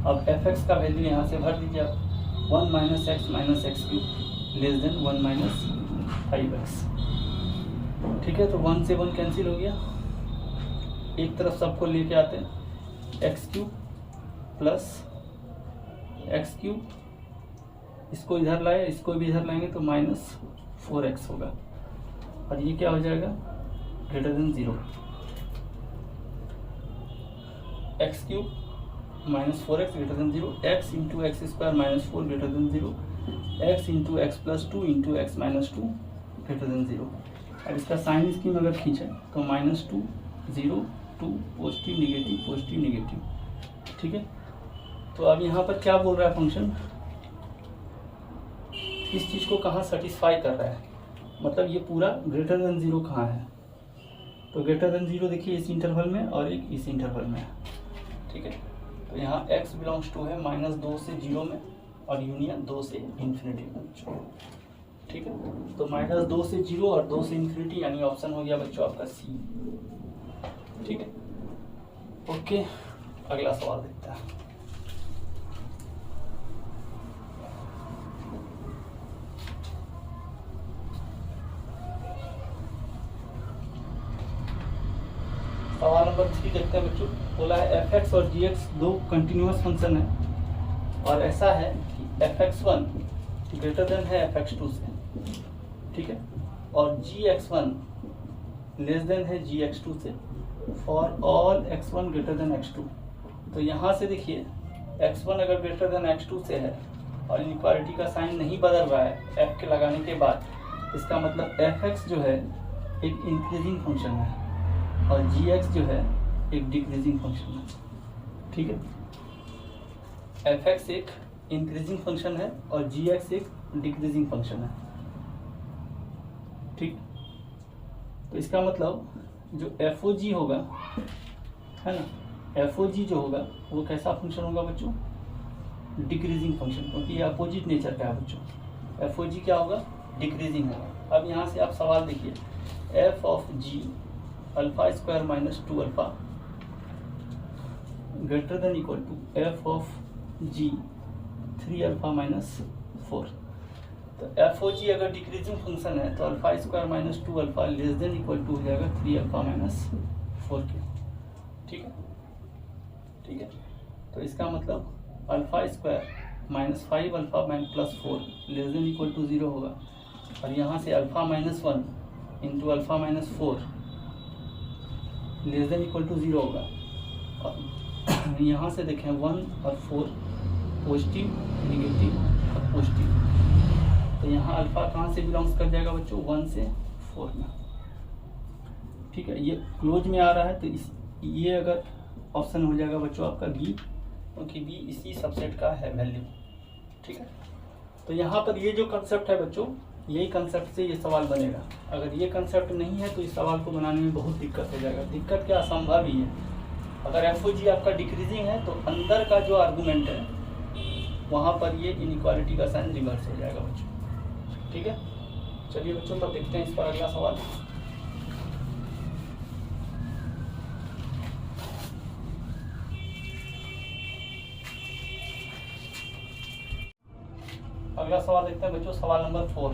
अब एफ एक्स का वैल्यू यहाँ से भर दीजिए आप 1 minus x cube less than 1 minus 5x। ठीक है, तो 1 से 1 कैंसिल हो गया, एक तरफ सबको लेके आते हैं x cube plus x cube, इसको इधर लाए इसको भी इधर लाएंगे तो -4x होगा, और ये क्या हो जाएगा, greater than 0। X cube -4x greater than 0, x into x square -4 greater than 0, x into x plus 2 into x minus 2 greater than 0। अब इसका साइन स्कीम अगर खींचें तो -2 0 2 पॉजिटिव नेगेटिव। ठीक है, तो अब यहाँ पर क्या बोल रहा है फंक्शन, इस चीज़ को कहाँ सेटिस्फाई कर रहा है, मतलब ये पूरा ग्रेटर देन 0 कहाँ है, तो ग्रेटर देन 0 देखिए इस इंटरवल में और एक इस इंटरवल में है। ठीक है, तो यहाँ x बिलोंग्स टू है -2 से 0 में और यूनियन 2 से इन्फिनिटी में। ठीक है, तो -2 से 0 और 2 से इन्फिनिटी यानी ऑप्शन हो गया बच्चों आपका सी। ठीक है, ओके, अगला सवाल देखते हैं। सवाल नंबर 3 देखते हैं बच्चों। बोला है एफ एक्स और जी एक्स दो कंटिन्यूस फंक्शन है और ऐसा है कि एफ एक्स 1 ग्रेटर देन है एफ एक्स 2 से। ठीक है, और जी एक्स 1 लेस देन है जी एक्स 2 से for all x 1 greater than x 2। तो यहाँ से देखिए एक्स 1 अगर ग्रेटर देन एक्स 2 से है और इनइक्वालिटी का साइन नहीं बदल रहा है एफ के लगाने के बाद, इसका मतलब एफ एक्स जो है एक इंक्रीजिंग फंक्शन है और जी एक्स जो है एक डिक्रीजिंग फंक्शन है। ठीक है, एफ एक्स एक इंक्रीजिंग फंक्शन है और जी एक्स एक डिक्रीजिंग फंक्शन है। ठीक, तो इसका मतलब जो एफ ओ जी होगा है ना, एफ ओ जी जो होगा वो कैसा फंक्शन होगा बच्चों, डिक्रीजिंग फंक्शन, क्योंकि ये अपोजिट नेचर का है बच्चों। एफ ओ जी क्या होगा, डिक्रीजिंग होगा। अब यहाँ से आप सवाल देखिए, f of g alpha square minus 2 alpha greater than equal to f of g 3 alpha minus 4। तो एफ ओ जी अगर डिक्रीजिंग फंक्शन है तो alpha square minus 2 alpha less than equal to हो जाएगा 3 अल्फा माइनस 4 के। ठीक है, ठीक है, तो इसका मतलब alpha square minus 5 alpha plus 4 less than equal to 0 होगा, और यहाँ से alpha minus 1 into alpha minus 4 less than equal to 0 होगा। और यहाँ से देखें 1 और 4 पॉजिटिव नेगेटिव और पॉजिटिव, तो यहाँ अल्फा कहाँ से बिलोंग्स कर जाएगा बच्चों, 1 से 4 में। ठीक है, ये क्लोज में आ रहा है, तो ये अगर ऑप्शन हो जाएगा बच्चों आपका बी, क्योंकि बी इसी सबसेट का है वैल्यू। ठीक है, तो यहाँ पर ये जो कंसेप्ट है बच्चों, यही कंसेप्ट से ये सवाल बनेगा। अगर ये कंसेप्ट नहीं है तो इस सवाल को बनाने में बहुत दिक्कत हो जाएगा। दिक्कत क्या, असंभव ही है। अगर एफओजी आपका डिक्रीजिंग है तो अंदर का जो आर्गूमेंट है वहाँ पर ये इनइक्वालिटी का साइन रिवर्स हो जाएगा बच्चों। ठीक है, चलिए बच्चों तब देखते हैं इस पर अगला सवाल। अगला सवाल देखते हैं बच्चों, सवाल नंबर 4।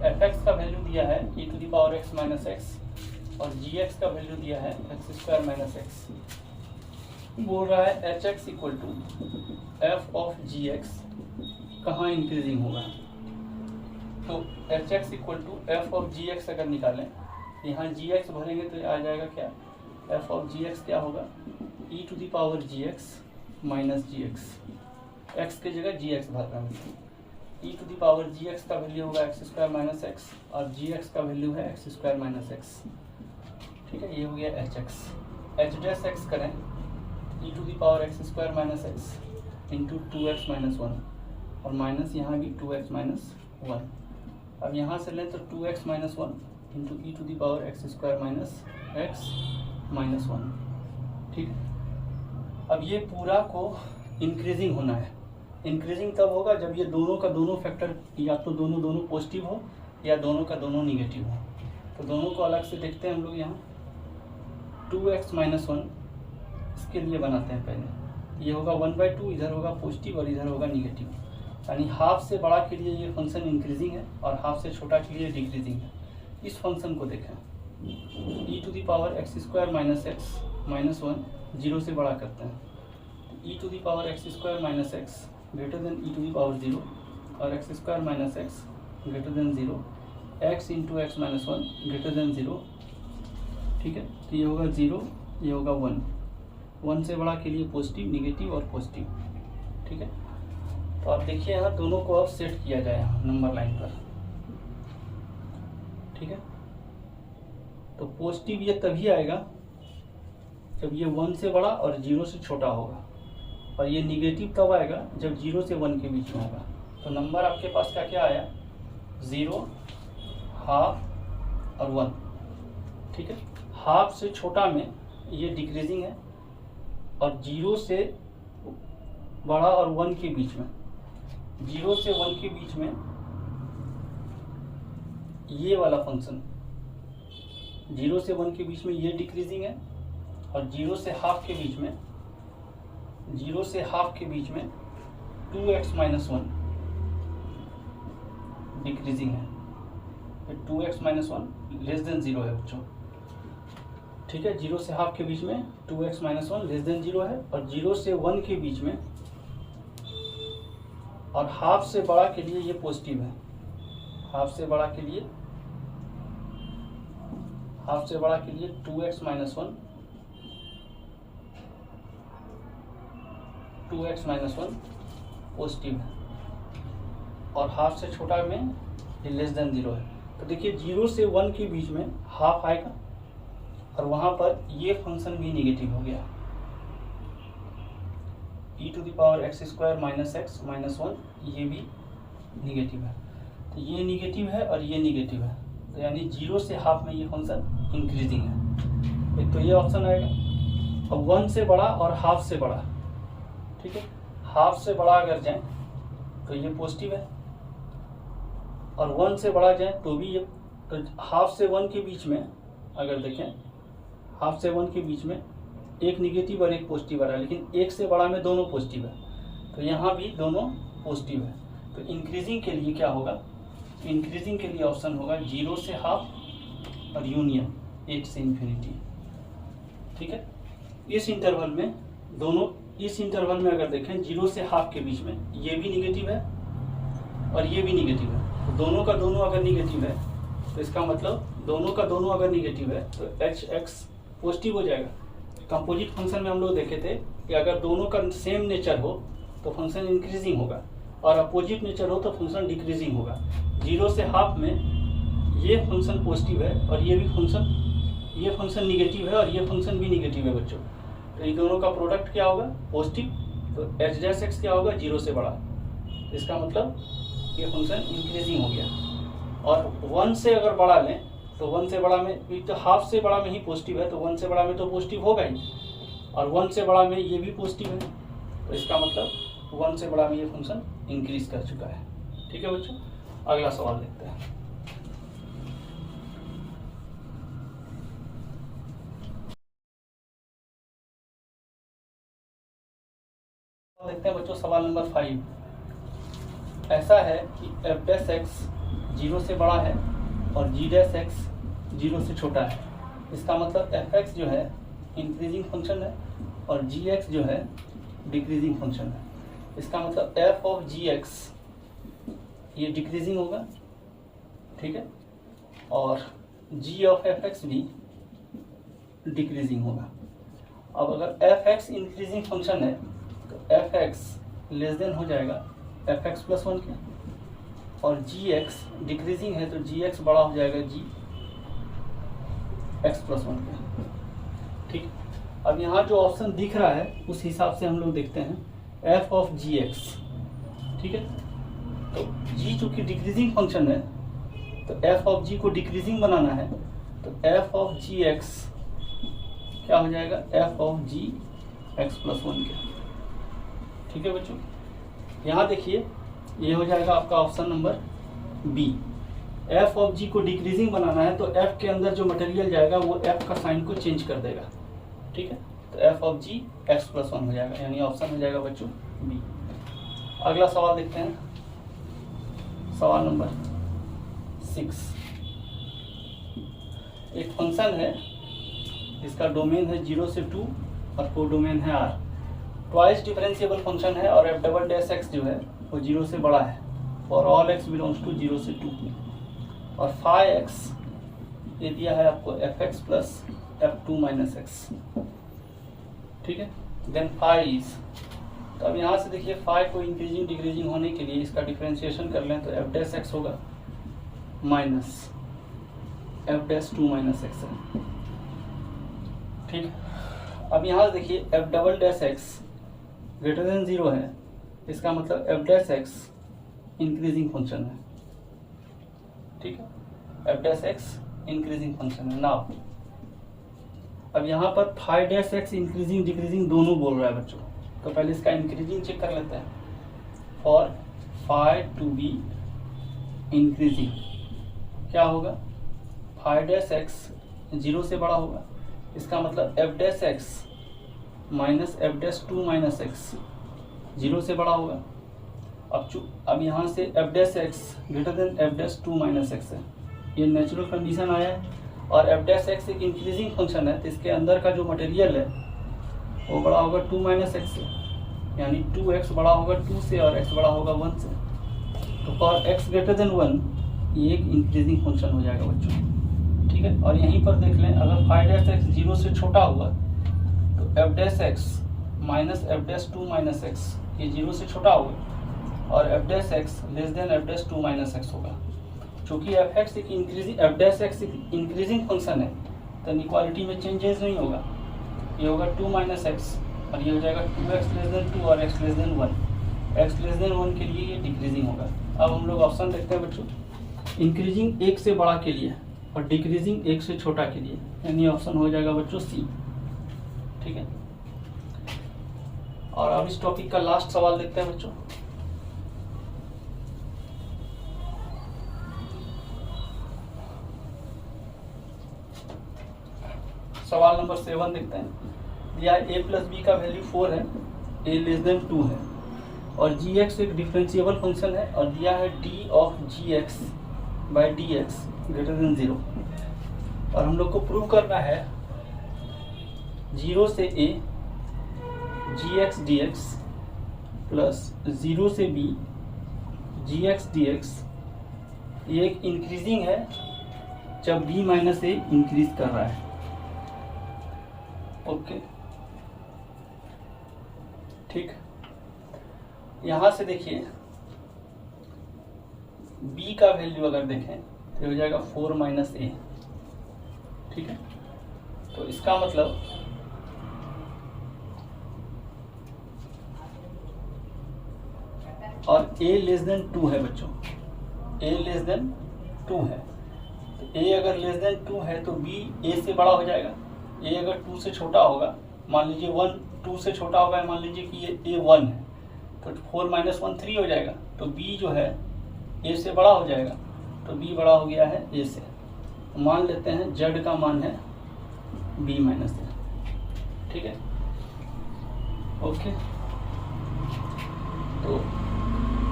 fx का वैल्यू दिया है e⁻x - x और gx का वैल्यू दिया है x² - x। बोल रहा है hx = f ऑफ gx कहाँ इंक्रीजिंग होगा। तो hx = f ऑफ gx अगर निकालें, यहाँ gx भरेंगे तो आ जाएगा क्या, f ऑफ gx क्या होगा, e⁻gx - gx। x की जगह gx भर रहा हूँ। e⁻gx का वैल्यू होगा x² - x और gx का वैल्यू है x² - x। ठीक है, ये हो गया hx। h' करें e⁻x² - x इंटू 2x - 1 और माइनस यहाँ भी 2x - 1। अब यहाँ से लें तो 2x - 1 इंटू e⁻x² - x - 1। ठीक है, अब ये पूरा को इंक्रीजिंग होना है। इंक्रीजिंग तब होगा जब ये दोनों का दोनों फैक्टर या तो दोनों पॉजिटिव हो या दोनों का दोनों निगेटिव हो। तो दोनों को अलग से देखते हैं हम लोग। यहाँ 2x - 1 इसके लिए बनाते हैं पहले। ये होगा 1/2, इधर होगा पॉजिटिव और इधर होगा निगेटिव। यानी हाफ से बड़ा के लिए ये फंक्शन इंक्रीजिंग है और हाफ से छोटा के लिए डिक्रीजिंग है। इस फंक्शन को देखें, e⁻x² - x - 1 0 से बड़ा करते हैं। e⁻x² - x greater then e⁻0 और x² - x greater than 0, x into x - 1 greater than 0। ठीक है, तो ये होगा 0, ये होगा 1। 1 से बड़ा के लिए पॉजिटिव, निगेटिव और पॉजिटिव। ठीक है, तो आप देखिए यहाँ दोनों को अब सेट किया जाए यहाँ नंबर लाइन पर। ठीक है, तो पॉजिटिव ये तभी आएगा जब ये 1 से बड़ा और 0 से छोटा होगा, और ये निगेटिव तब आएगा जब 0 से 1 के बीच में होगा। तो नंबर आपके पास क्या क्या आया, 0, हाफ और 1। ठीक है, हाफ से छोटा में ये डिक्रीजिंग है और 0 से बड़ा और 1 के बीच में, 0 से 1 के बीच में ये वाला फंक्शन, 0 से 1 के बीच में ये डिक्रीजिंग है और 0 से हाफ के बीच में, 0 से हाफ के बीच में 2x - 1 डिक्रीजिंग है। 2x - 1 लेस देन 0 है बच्चों। ठीक है, 0 से हाफ के बीच में 2x - 1 लेस देन 0 है और 0 से 1 के बीच में और हाफ से बड़ा के लिए ये पॉजिटिव है। हाफ से बड़ा के लिए 2x - 1 पॉजिटिव है और हाफ से छोटा में ये लेस देन 0 है। तो देखिए 0 से 1 के बीच में हाफ आएगा और वहाँ पर ये फंक्शन भी निगेटिव हो गया, e⁻x² - x - 1 ये भी निगेटिव है। तो ये निगेटिव है और ये निगेटिव है, तो यानी 0 से हाफ में ये फंक्शन इंक्रीजिंग है। एक तो ये ऑप्शन आएगा। अब 1 से बड़ा और हाफ से बड़ा, ठीक है, हाफ से बड़ा अगर जाए तो ये पॉजिटिव है और 1 से बड़ा जाए तो भी ये, तो हाफ से 1 के बीच में अगर देखें, हाफ से 1 के बीच में एक निगेटिव और एक पॉजिटिव आ रहा है, लेकिन 1 से बड़ा में दोनों पॉजिटिव है, तो यहाँ भी दोनों पॉजिटिव है। तो इंक्रीजिंग के लिए क्या होगा, इंक्रीजिंग के लिए ऑप्शन होगा 0 से हाफ और यूनियन 1 से इन्फिनिटी। ठीक है, इस इंटरवल में दोनों, इस इंटरवल में अगर देखें 0 से हाफ के बीच में ये भी निगेटिव है और ये भी निगेटिव है। तो दोनों का दोनों अगर निगेटिव है तो इसका मतलब दोनों का दोनों अगर निगेटिव है तो hx पॉजिटिव हो जाएगा। कंपोजिट फंक्शन में हम लोग देखे थे कि अगर दोनों का सेम नेचर हो तो फंक्शन इंक्रीजिंग होगा और अपोजिट नेचर हो तो फंक्शन डिक्रीजिंग होगा। 0 से हाफ में ये फंक्शन पॉजिटिव है और ये फंक्शन निगेटिव है और ये फंक्शन भी निगेटिव है बच्चों। तो इन दोनों का प्रोडक्ट क्या होगा? पॉजिटिव। तो एच डैश एक्स क्या होगा? 0 से बड़ा। तो इसका मतलब ये फंक्शन इंक्रीजिंग हो गया। और 1 से अगर बड़ा लें तो 1 से बड़ा में तो हाफ से बड़ा में ही पॉजिटिव है, तो 1 से बड़ा में तो पॉजिटिव होगा ही, और 1 से बड़ा में ये भी पॉजिटिव है। तो इसका मतलब 1 से बड़ा में ये फंक्शन इंक्रीज कर चुका है। ठीक है बच्चों, अगला सवाल देखते हैं। देखते हैं बच्चों सवाल नंबर 5। ऐसा है कि एफ डैश एक्स 0 से बड़ा है और जी डैश एक्स 0 से छोटा है। इसका मतलब एफ एक्स जो है इंक्रीजिंग फंक्शन है और जी एक्स जो है डिक्रीजिंग फंक्शन है। इसका मतलब एफ ऑफ जी एक्स ये डिक्रीजिंग होगा, ठीक है, और जी ऑफ एफ एक्स भी डिक्रीजिंग होगा। अब अगर एफ एक्स इंक्रीजिंग फंक्शन है तो एफ एक्स लेस देन हो जाएगा एफ एक्स प्लस 1 के, और जी एक्स डिक्रीजिंग है तो जी एक्स बड़ा हो जाएगा जी एक्स प्लस 1 के। ठीक, अब यहाँ जो ऑप्शन दिख रहा है उस हिसाब से हम लोग देखते हैं एफ ऑफ जी एक्स। ठीक है, तो जी चूंकि डिक्रीजिंग फंक्शन है तो एफ ऑफ जी को डिक्रीजिंग बनाना है, तो एफ ऑफ जी एक्स क्या हो जाएगा? F of g x plus 1 के। ठीक है बच्चों, यहाँ देखिए ये हो जाएगा आपका option number B. F of g को डिक्रीजिंग बनाना है तो एफ के अंदर जो मटेरियल जाएगा वो एफ का साइन को चेंज कर देगा। ठीक है, तो f of g x plus 1 हो जाएगा, यानी ऑप्शन हो जाएगा बच्चों बी। अगला सवाल देखते हैं, सवाल नंबर 6। एक फंक्शन है जिसका डोमेन है 0 से 2 और को डोमेन है R। ट्वाइस डिफरेंशिएबल फंक्शन है और एफ डबल डैश एक्स जो है वो 0 से बड़ा है और ऑल एक्स बिलोंग्स टू 0 से 2, और फाई एक्स ये दिया है आपको F x plus F 2 minus x. ठीक है, देन फाई इज, तो अब यहाँ से देखिए फाई को इंक्रीजिंग डिक्रीजिंग होने के लिए इसका डिफरेंशिएशन कर लें तो एफ डैश एक्स होगा minus f dash 2 minus x है। ठीक, अब यहाँ से देखिए f double dash x greater than 0 है, इसका मतलब f dash x increasing function है। ठीक है, f dash x increasing function है। नाउ अब यहाँ पर phi dash x increasing decreasing दोनों बोल रहा है बच्चों, तो पहले इसका इंक्रीजिंग चेक कर लेते हैं। For phi to be increasing क्या होगा? फाई डैश एक्स 0 से बड़ा होगा, इसका मतलब f dash x minus f dash 2 minus x 0 से बड़ा होगा। अब यहाँ से F dash x greater then F dash 2 minus x है, ये नेचुरल कंडीशन आया है, और एफ डैश एक्स एक इंक्रीजिंग फंक्शन है तो इसके अंदर का जो मटेरियल है वो बड़ा होगा 2 माइनस एक्स से, यानी 2x बड़ा होगा 2 से और x बड़ा होगा 1 से। तो फॉर x ग्रेटर देन 1 ये एक इंक्रीजिंग फंक्शन हो जाएगा बच्चों। ठीक है, और यहीं पर देख लें अगर फाई डैश एक्स 0 से छोटा हुआ तो f dash x minus f dash 2 minus x ये 0 से छोटा होगा, और F dash x less then F dash 2 minus x होगा। चूँकि एफ एक्स एक इंक्रीजिंग एफ डैश एक्स एक इंक्रीजिंग फंक्शन है तो इक्वालिटी में चेंजेस नहीं होगा, ये होगा 2 माइनस एक्स और ये हो जाएगा 2x लेस देन 2 और x less then 1। x less then 1 के लिए ये डिक्रीजिंग होगा। अब हम लोग ऑप्शन देखते हैं बच्चों, इंक्रीजिंग 1 से बड़ा के लिए और डिक्रीजिंग 1 से छोटा के लिए, यानी ऑप्शन हो जाएगा बच्चों सी। ठीक है, और अब इस टॉपिक का लास्ट सवाल देखते हैं बच्चों। सवाल नंबर 7 देखते हैं। दिया a प्लस बी का वैल्यू 4 है, a लेस देन 2 है, और जी एक्स एक डिफरेंशिएबल फंक्शन है, और दिया है d of g x by d x greater than 0, और हम लोग को प्रूव करना है 0 से a g x d x plus 0 से b g x d x ये एक इंक्रीजिंग है जब b माइनस ए इंक्रीज कर रहा है। ओके, ठीक, यहाँ से देखिए बी का वैल्यू अगर देखें तो हो जाएगा 4 माइनस ए। ठीक है, तो इसका मतलब और a लेस देन 2 है बच्चों, a लेस देन 2 है, तो a अगर लेस देन 2 है तो b a से बड़ा हो जाएगा। a अगर 2 से छोटा होगा, मान लीजिए 1 2 से छोटा होगा, मान लीजिए कि ये a 1 है, तो 4 माइनस 1 3 हो जाएगा, तो b जो है a से बड़ा हो जाएगा, तो b बड़ा हो गया है a से। मान लेते हैं z का मान है b माइनस a। ठीक है, ओके, तो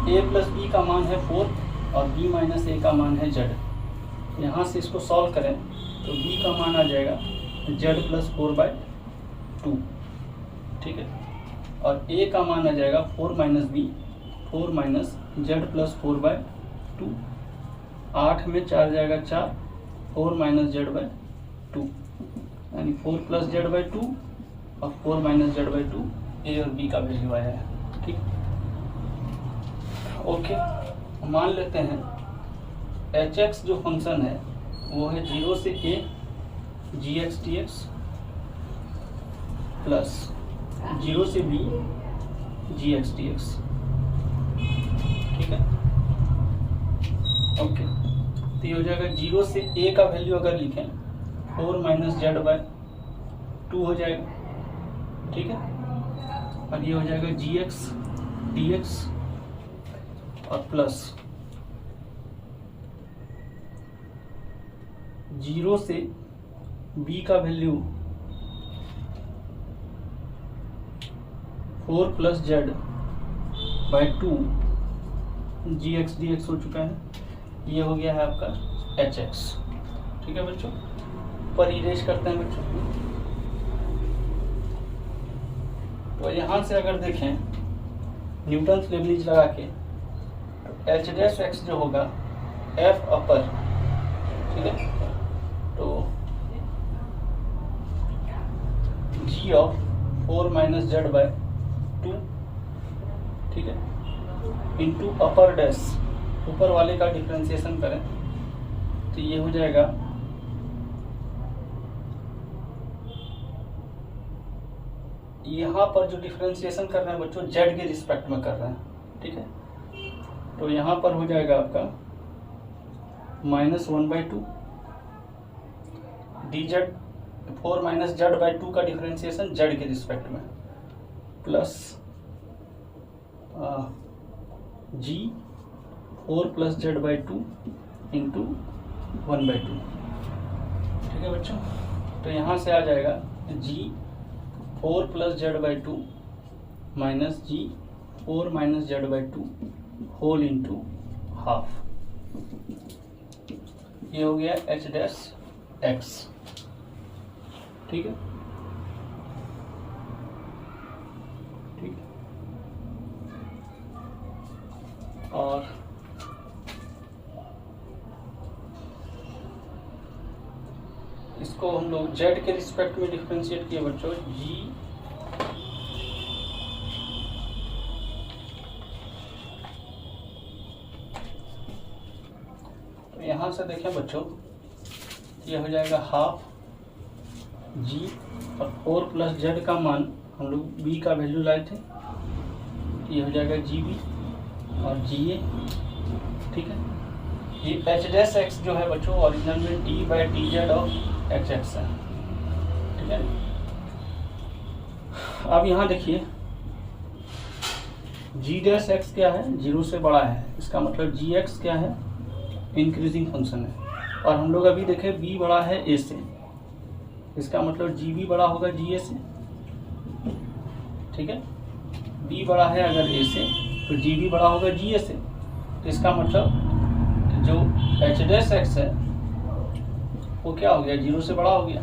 a प्लस बी का मान है 4 और b माइनस a का मान है z। यहाँ से इसको सॉल्व करें तो b का मान आ जाएगा z प्लस 4/2। ठीक है, और a का मान आ जाएगा 4 minus b, 4 minus z plus 4/2। 8 में 4 जाएगा 4, 4 माइनस z/2 यानी 4 प्लस z/2 और 4 माइनस z/2 a और b का वैल्यू आया है। ठीक, ओके, मान लेते हैं hx जो फंक्शन है वो है 0 से a gx dx प्लस 0 से b gx dx। ठीक है, ओके, तो ये हो जाएगा 0 से a का वैल्यू अगर लिखें 4 माइनस z/2 हो जाएगा। ठीक है, और ये हो जाएगा gx dx और प्लस 0 से b का value 4 plus z/2 gx dx हो चुका है। ये हो गया है आपका hx। ठीक है बच्चों, पर इरेज करते हैं बच्चों। तो यहाँ से अगर देखें न्यूटन लेबनीज लगा के एच डैश एक्स जो होगा एफ अपर। ठीक है, तो जी ऑफ 4 माइनस z/2। ठीक है, इंटू अपर डैश, ऊपर वाले का डिफ्रेंसिएशन करें तो ये हो जाएगा यहाँ पर जो डिफ्रेंसिएशन कर रहे हैं बच्चों z के रिस्पेक्ट में कर रहे हैं। ठीक है, तो यहाँ पर हो जाएगा आपका -1/2 dz, 4 माइनस z/2 का डिफ्रेंसिएशन z के रिस्पेक्ट में, plus g 4 plus z/2 into 1/2। ठीक है बच्चों, तो यहाँ से आ जाएगा g 4 plus z/2 minus g 4 minus z/2 whole into half. ये हो गया एच डैश एक्स। ठीक है, ठीक, और इसको हम लोग z के रिस्पेक्ट में डिफरेंशिएट किए बच्चों। g तो यहाँ से देखें बच्चों ये हो जाएगा हाफ g और 4 प्लस z का मान हम लोग b का वैल्यू लाए थे, ये हो जाएगा gb और ga। ठीक है, ये एच डैश एक्स जो है बच्चों ओरिजिनल में d/dz ऑफ hx है। ठीक है, अब यहाँ देखिए g डैश एक्स क्या है, 0 से बड़ा है, इसका मतलब gx क्या है, इंक्रीजिंग फंक्शन है। और हम लोग अभी देखें b बड़ा है a से, इसका मतलब gb बड़ा होगा ga से। ठीक है, b बड़ा है अगर a से तो gb बड़ा होगा ga से। तो इसका मतलब जो एच डैश एक्स है वो क्या हो गया, 0 से बड़ा हो गया।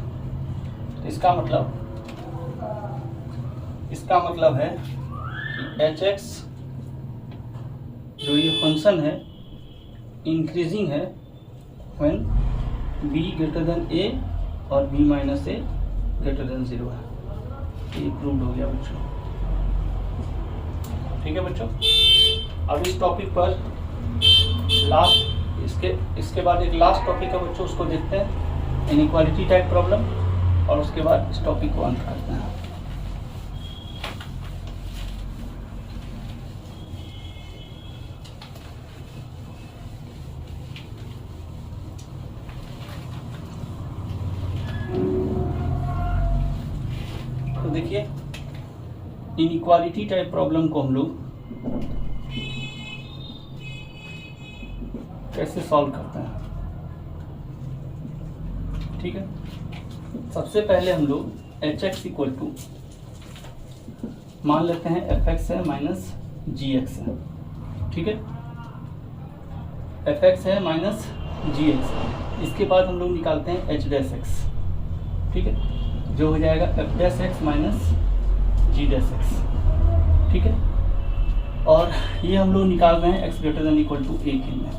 तो इसका मतलब है कि एच एक्स जो ये फंक्शन है इंक्रीजिंग है when b greater than a और b minus a greater than 0 है। ये प्रूव्ड हो गया बच्चों। ठीक है बच्चों, अब इस टॉपिक पर लास्ट इसके बाद एक लास्ट टॉपिक है बच्चों, उसको देखते हैं, इनइक्वालिटी टाइप प्रॉब्लम, और उसके बाद इस टॉपिक को अंत करते हैं। तो देखिए इनइक्वालिटी टाइप प्रॉब्लम को हम लोग कैसे सॉल्व करते हैं। ठीक है, सबसे पहले हम लोग एच एक्स इक्वल टू मान लेते हैं एफ एक्स है माइनस जी एक्स है। ठीक है, एफ एक्स है माइनस जी एक्स है। इसके बाद हम लोग निकालते हैं एच डैश एक्स। ठीक है, जो हो जाएगा f dash x minus g dash x. ठीक है, और ये हम लोग निकाल रहे हैं x greater than equal to a के लिए।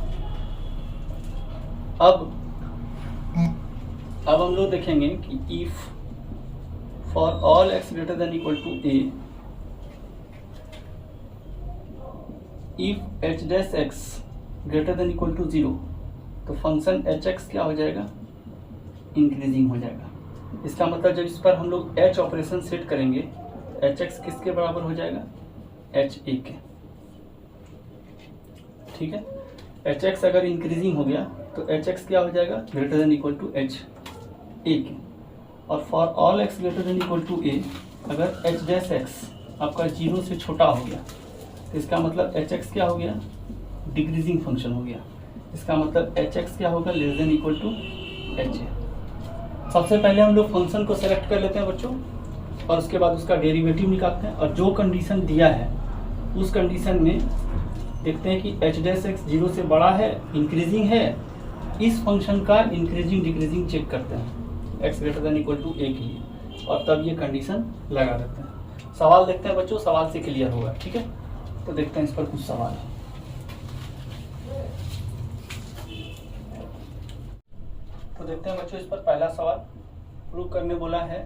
अब हम लोग देखेंगे कि if for all x greater than equal to a, if h dash x greater than equal to 0, तो फंक्शन एच एक्स क्या हो जाएगा, इंक्रीजिंग हो जाएगा। इसका मतलब जब इस पर हम लोग एच ऑपरेशन सेट करेंगे, एच एक्स किसके बराबर हो जाएगा, एच ए के। ठीक है, एच एक्स अगर इंक्रीजिंग हो गया तो एच एक्स क्या हो जाएगा, greater than equal to h a के। और for all x greater than equal to a, अगर एच डैश एक्स आपका 0 से छोटा हो गया तो इसका मतलब एच एक्स क्या हो गया, डिक्रीजिंग फंक्शन हो गया। इसका मतलब एच एक्स क्या होगा, less than equal to h a. सबसे पहले हम लोग फंक्शन को सेलेक्ट कर लेते हैं बच्चों, और उसके बाद उसका डेरिवेटिव निकालते हैं, और जो कंडीशन दिया है उस कंडीशन में देखते हैं कि एच डैश एक्स 0 से बड़ा है, इंक्रीजिंग है, इस फंक्शन का इंक्रीजिंग डिक्रीजिंग चेक करते हैं x greater than equal to a के लिए, और तब ये कंडीशन लगा देते हैं। सवाल देखते हैं बच्चों, सवाल से क्लियर होगा। ठीक है, तो देखते हैं इस पर कुछ सवाल। तो देखते हैं बच्चों इस पर पहला सवाल प्रूव करने बोला है,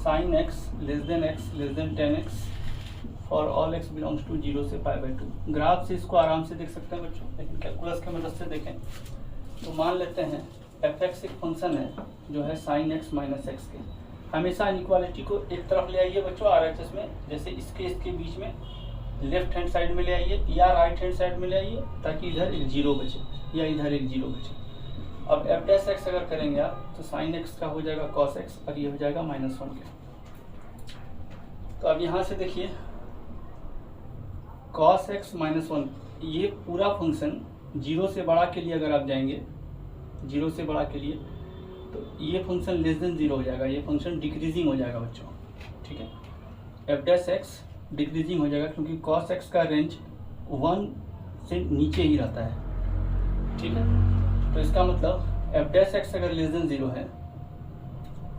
sine x less than 10x for all x belongs to 0 से π/2। ग्राफ से इसको आराम से देख सकते हैं बच्चों, लेकिन कैलकुलस की मदद से देखें तो मान लेते हैं एफ एक्स एक फंक्शन है जो है साइन एक्स माइनस एक्स के। हमेशा इनइक्वालिटी को एक तरफ ले आइए बच्चों RHS में, जैसे इसके बीच में लेफ्ट हैंड साइड में ले आइए या राइट हैंड साइड में ले आइए, ताकि इधर एक 0 बचे या इधर एक 0 बचे। अब एफ डैश एक्स अगर करेंगे आप तो साइन एक्स का हो जाएगा कॉस एक्स, और ये हो जाएगा -1 के। तो अब यहाँ से देखिए कॉस एक्स -1, ये पूरा फंक्शन 0 से बड़ा के लिए अगर आप जाएंगे, 0 से बड़ा के लिए, तो ये फंक्शन लेस देन 0 हो जाएगा, ये फंक्शन डिक्रीजिंग हो जाएगा बच्चों। ठीक है, एफ डैश एक्स डिक्रीजिंग हो जाएगा क्योंकि कॉस एक्स का रेंज 1 से नीचे ही रहता है। ठीक है, तो इसका मतलब एफ डैश एक्स अगर लेस देन 0 है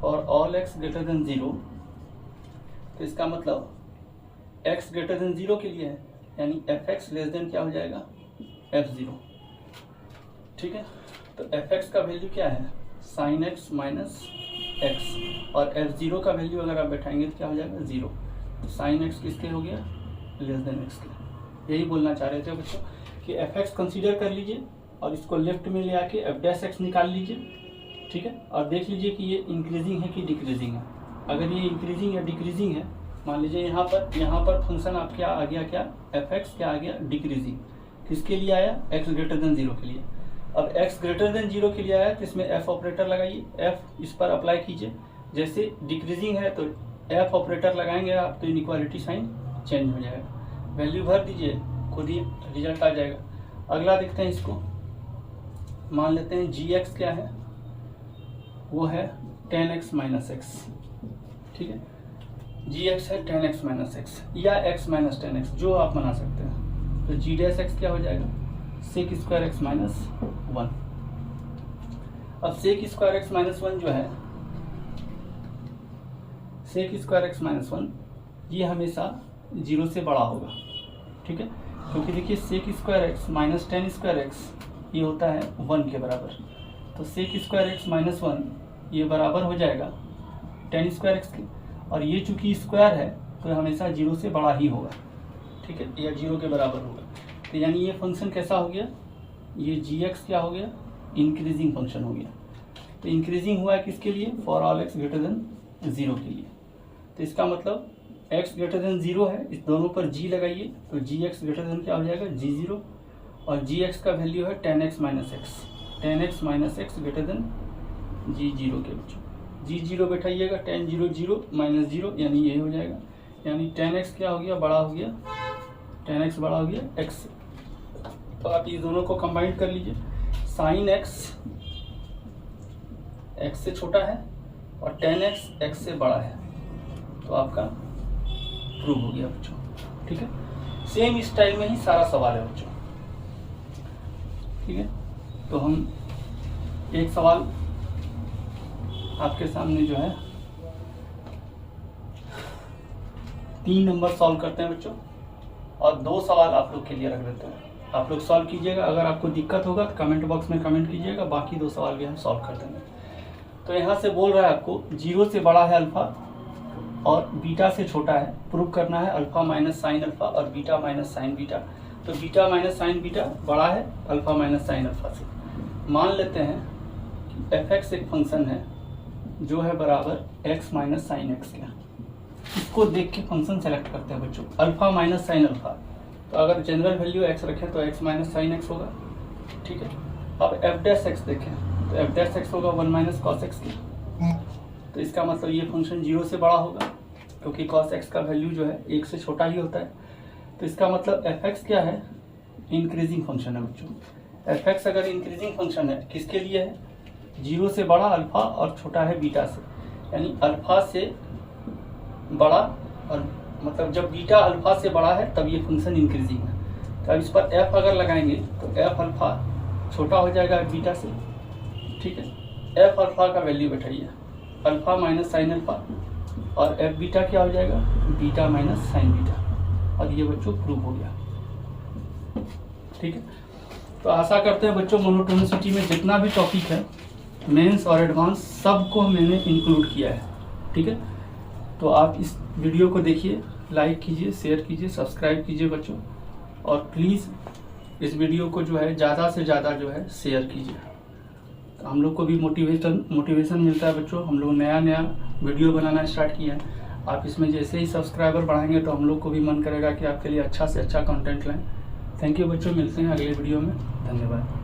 और ऑल एक्स ग्रेटर देन 0, तो इसका मतलब x ग्रेटर देन 0 के लिए है, यानी एफ एक्स लेस देन क्या हो जाएगा, f0। ठीक है, तो एफ एक्स का वैल्यू क्या है, साइन एक्स माइनस एक्स, और f0 का वैल्यू अगर आप बैठाएंगे तो क्या हो जाएगा, 0। तो साइन एक्स किसके हो गया, लेस देन एक्स के। यही बोलना चाह रहे थे बच्चों कि एफ एक्स कंसिडर कर लीजिए और इसको लेफ्ट में ले आके एफ डैश एक्स निकाल लीजिए। ठीक है, और देख लीजिए कि ये इंक्रीजिंग है कि डिक्रीजिंग है। अगर ये इंक्रीजिंग या डिक्रीजिंग है, मान लीजिए यहाँ पर फंक्शन आप क्या आ गया, क्या एफ एक्स क्या आ गया, डिक्रीजिंग। किसके लिए आया, एक्स ग्रेटर देन 0 के लिए। अब एक्स ग्रेटर देन 0 के लिए आया तो इसमें एफ ऑपरेटर लगाइए, एफ इस पर अप्लाई कीजिए। जैसे डिक्रीजिंग है तो एफ ऑपरेटर लगाएंगे आप तो इनइक्वालिटी साइन चेंज हो जाएगा, वैल्यू भर दीजिए, खुद ही रिजल्ट आ जाएगा। अगला देखते हैं इसको, मान लेते हैं जी एक्स क्या है, वो है 10x माइनस एक्स। ठीक है, जी एक्स है 10x माइनस एक्स या x माइनस 10x, जो आप बना सकते हैं। तो जी डैश एक्स क्या हो जाएगा, सेक स्क्वायर एक्स माइनस 1। अब सेक स्क्वायर एक्स माइनस 1 जो है, सेक स्क्वायर एक्स माइनस 1, ये हमेशा 0 से बड़ा होगा। ठीक है, क्योंकि देखिए sec square x minus 10 square x ये होता है 1 के बराबर। तो सेक स्क्वायर एक्स माइनस 1 ये बराबर हो जाएगा 10 स्क्वायर एक्स के, और ये चूंकि स्क्वायर है तो हमेशा 0 से बड़ा ही होगा। ठीक है, या 0 के बराबर होगा। तो यानी ये फंक्शन कैसा हो गया, ये जी एक्स क्या हो गया, इंक्रीजिंग फंक्शन हो गया। तो इंक्रीजिंग हुआ है किसके लिए, for all x greater than 0 के लिए। तो इसका मतलब x ग्रेटर देन 0 है, इस दोनों पर g लगाइए तो जी एक्स ग्रेटर देन क्या हो जाएगा, g0, और जी एक्स का वैल्यू है 10x minus x, 10x minus x greater then g0 के बच्चों। g0 बैठाइएगा 10 0 0 माइनस 0 यानी ये हो जाएगा, यानी 10x क्या हो गया, बड़ा हो गया, 10x बड़ा हो गया x से। तो आप ये दोनों को कंबाइन कर लीजिए, साइन x x से छोटा है और 10x x से बड़ा है, तो आपका प्रूव हो गया बच्चों। ठीक है, सेम स्टाइल में ही सारा सवाल है बच्चों। ठीक है, तो हम एक सवाल आपके सामने जो है 3 नंबर सॉल्व करते हैं बच्चों, और 2 सवाल आप लोग के लिए रख देते हैं। आप लोग सॉल्व कीजिएगा, अगर आपको दिक्कत होगा तो कमेंट बॉक्स में कमेंट कीजिएगा, बाकी 2 सवाल भी हम सॉल्व कर देंगे। तो यहाँ से बोल रहा है आपको 0 से बड़ा है अल्फा और बीटा से छोटा है, प्रूव करना है अल्फा माइनस साइन अल्फा और बीटा माइनस साइन बीटा। तो बीटा माइनस साइन बीटा बड़ा है अल्फा माइनस साइन अल्फा से। मान लेते हैं कि एफ एक्स एक फंक्शन है जो है बराबर एक्स माइनस साइन एक्स के। इसको देख के फंक्शन सेलेक्ट करते हैं बच्चों, अल्फा माइनस साइन अल्फा। तो अगर जनरल वैल्यू एक्स रखें तो एक्स माइनस साइन एक्स होगा। ठीक है, अब एफ डैश एक्स देखें तो एफ डैश एक्स होगा 1 माइनस कॉस एक्स की। तो इसका मतलब ये फंक्शन 0 से बड़ा होगा, क्योंकि कॉस एक्स का वैल्यू जो है 1 से छोटा ही होता है। तो इसका मतलब एफ एक्स क्या है, इंक्रीजिंग फंक्शन है बच्चों। एफ एक्स अगर इंक्रीजिंग फंक्शन है किसके लिए है, 0 से बड़ा अल्फा और छोटा है बीटा से, यानी अल्फा से बड़ा, और मतलब जब बीटा अल्फा से बड़ा है तब ये फंक्शन इंक्रीजिंग है। तो अब इस पर एफ अगर लगाएंगे तो एफ अल्फा छोटा हो जाएगा बीटा से। ठीक है, एफ अल्फा का वैल्यू बैठाइए अल्फा माइनस साइन अल्फा, और एफ बीटा क्या हो जाएगा, बीटा माइनस साइन बीटा, और ये बच्चों प्रूव हो गया। ठीक है, तो आशा करते हैं बच्चों मोनोटोनिसिटी में जितना भी टॉपिक है मेंस और एडवांस सबको मैंने इंक्लूड किया है। ठीक है, तो आप इस वीडियो को देखिए, लाइक कीजिए, शेयर कीजिए, सब्सक्राइब कीजिए बच्चों, और प्लीज़ इस वीडियो को जो है ज़्यादा से ज़्यादा जो है शेयर कीजिए। तो हम लोग को भी मोटिवेशन मिलता है बच्चों। हम लोग नया वीडियो बनाना स्टार्ट किया है। आप इसमें जैसे ही सब्सक्राइबर बढ़ाएंगे तो हम लोग को भी मन करेगा कि आपके लिए अच्छा से अच्छा कंटेंट लाएं। थैंक यू बच्चों, मिलते हैं अगले वीडियो में। धन्यवाद।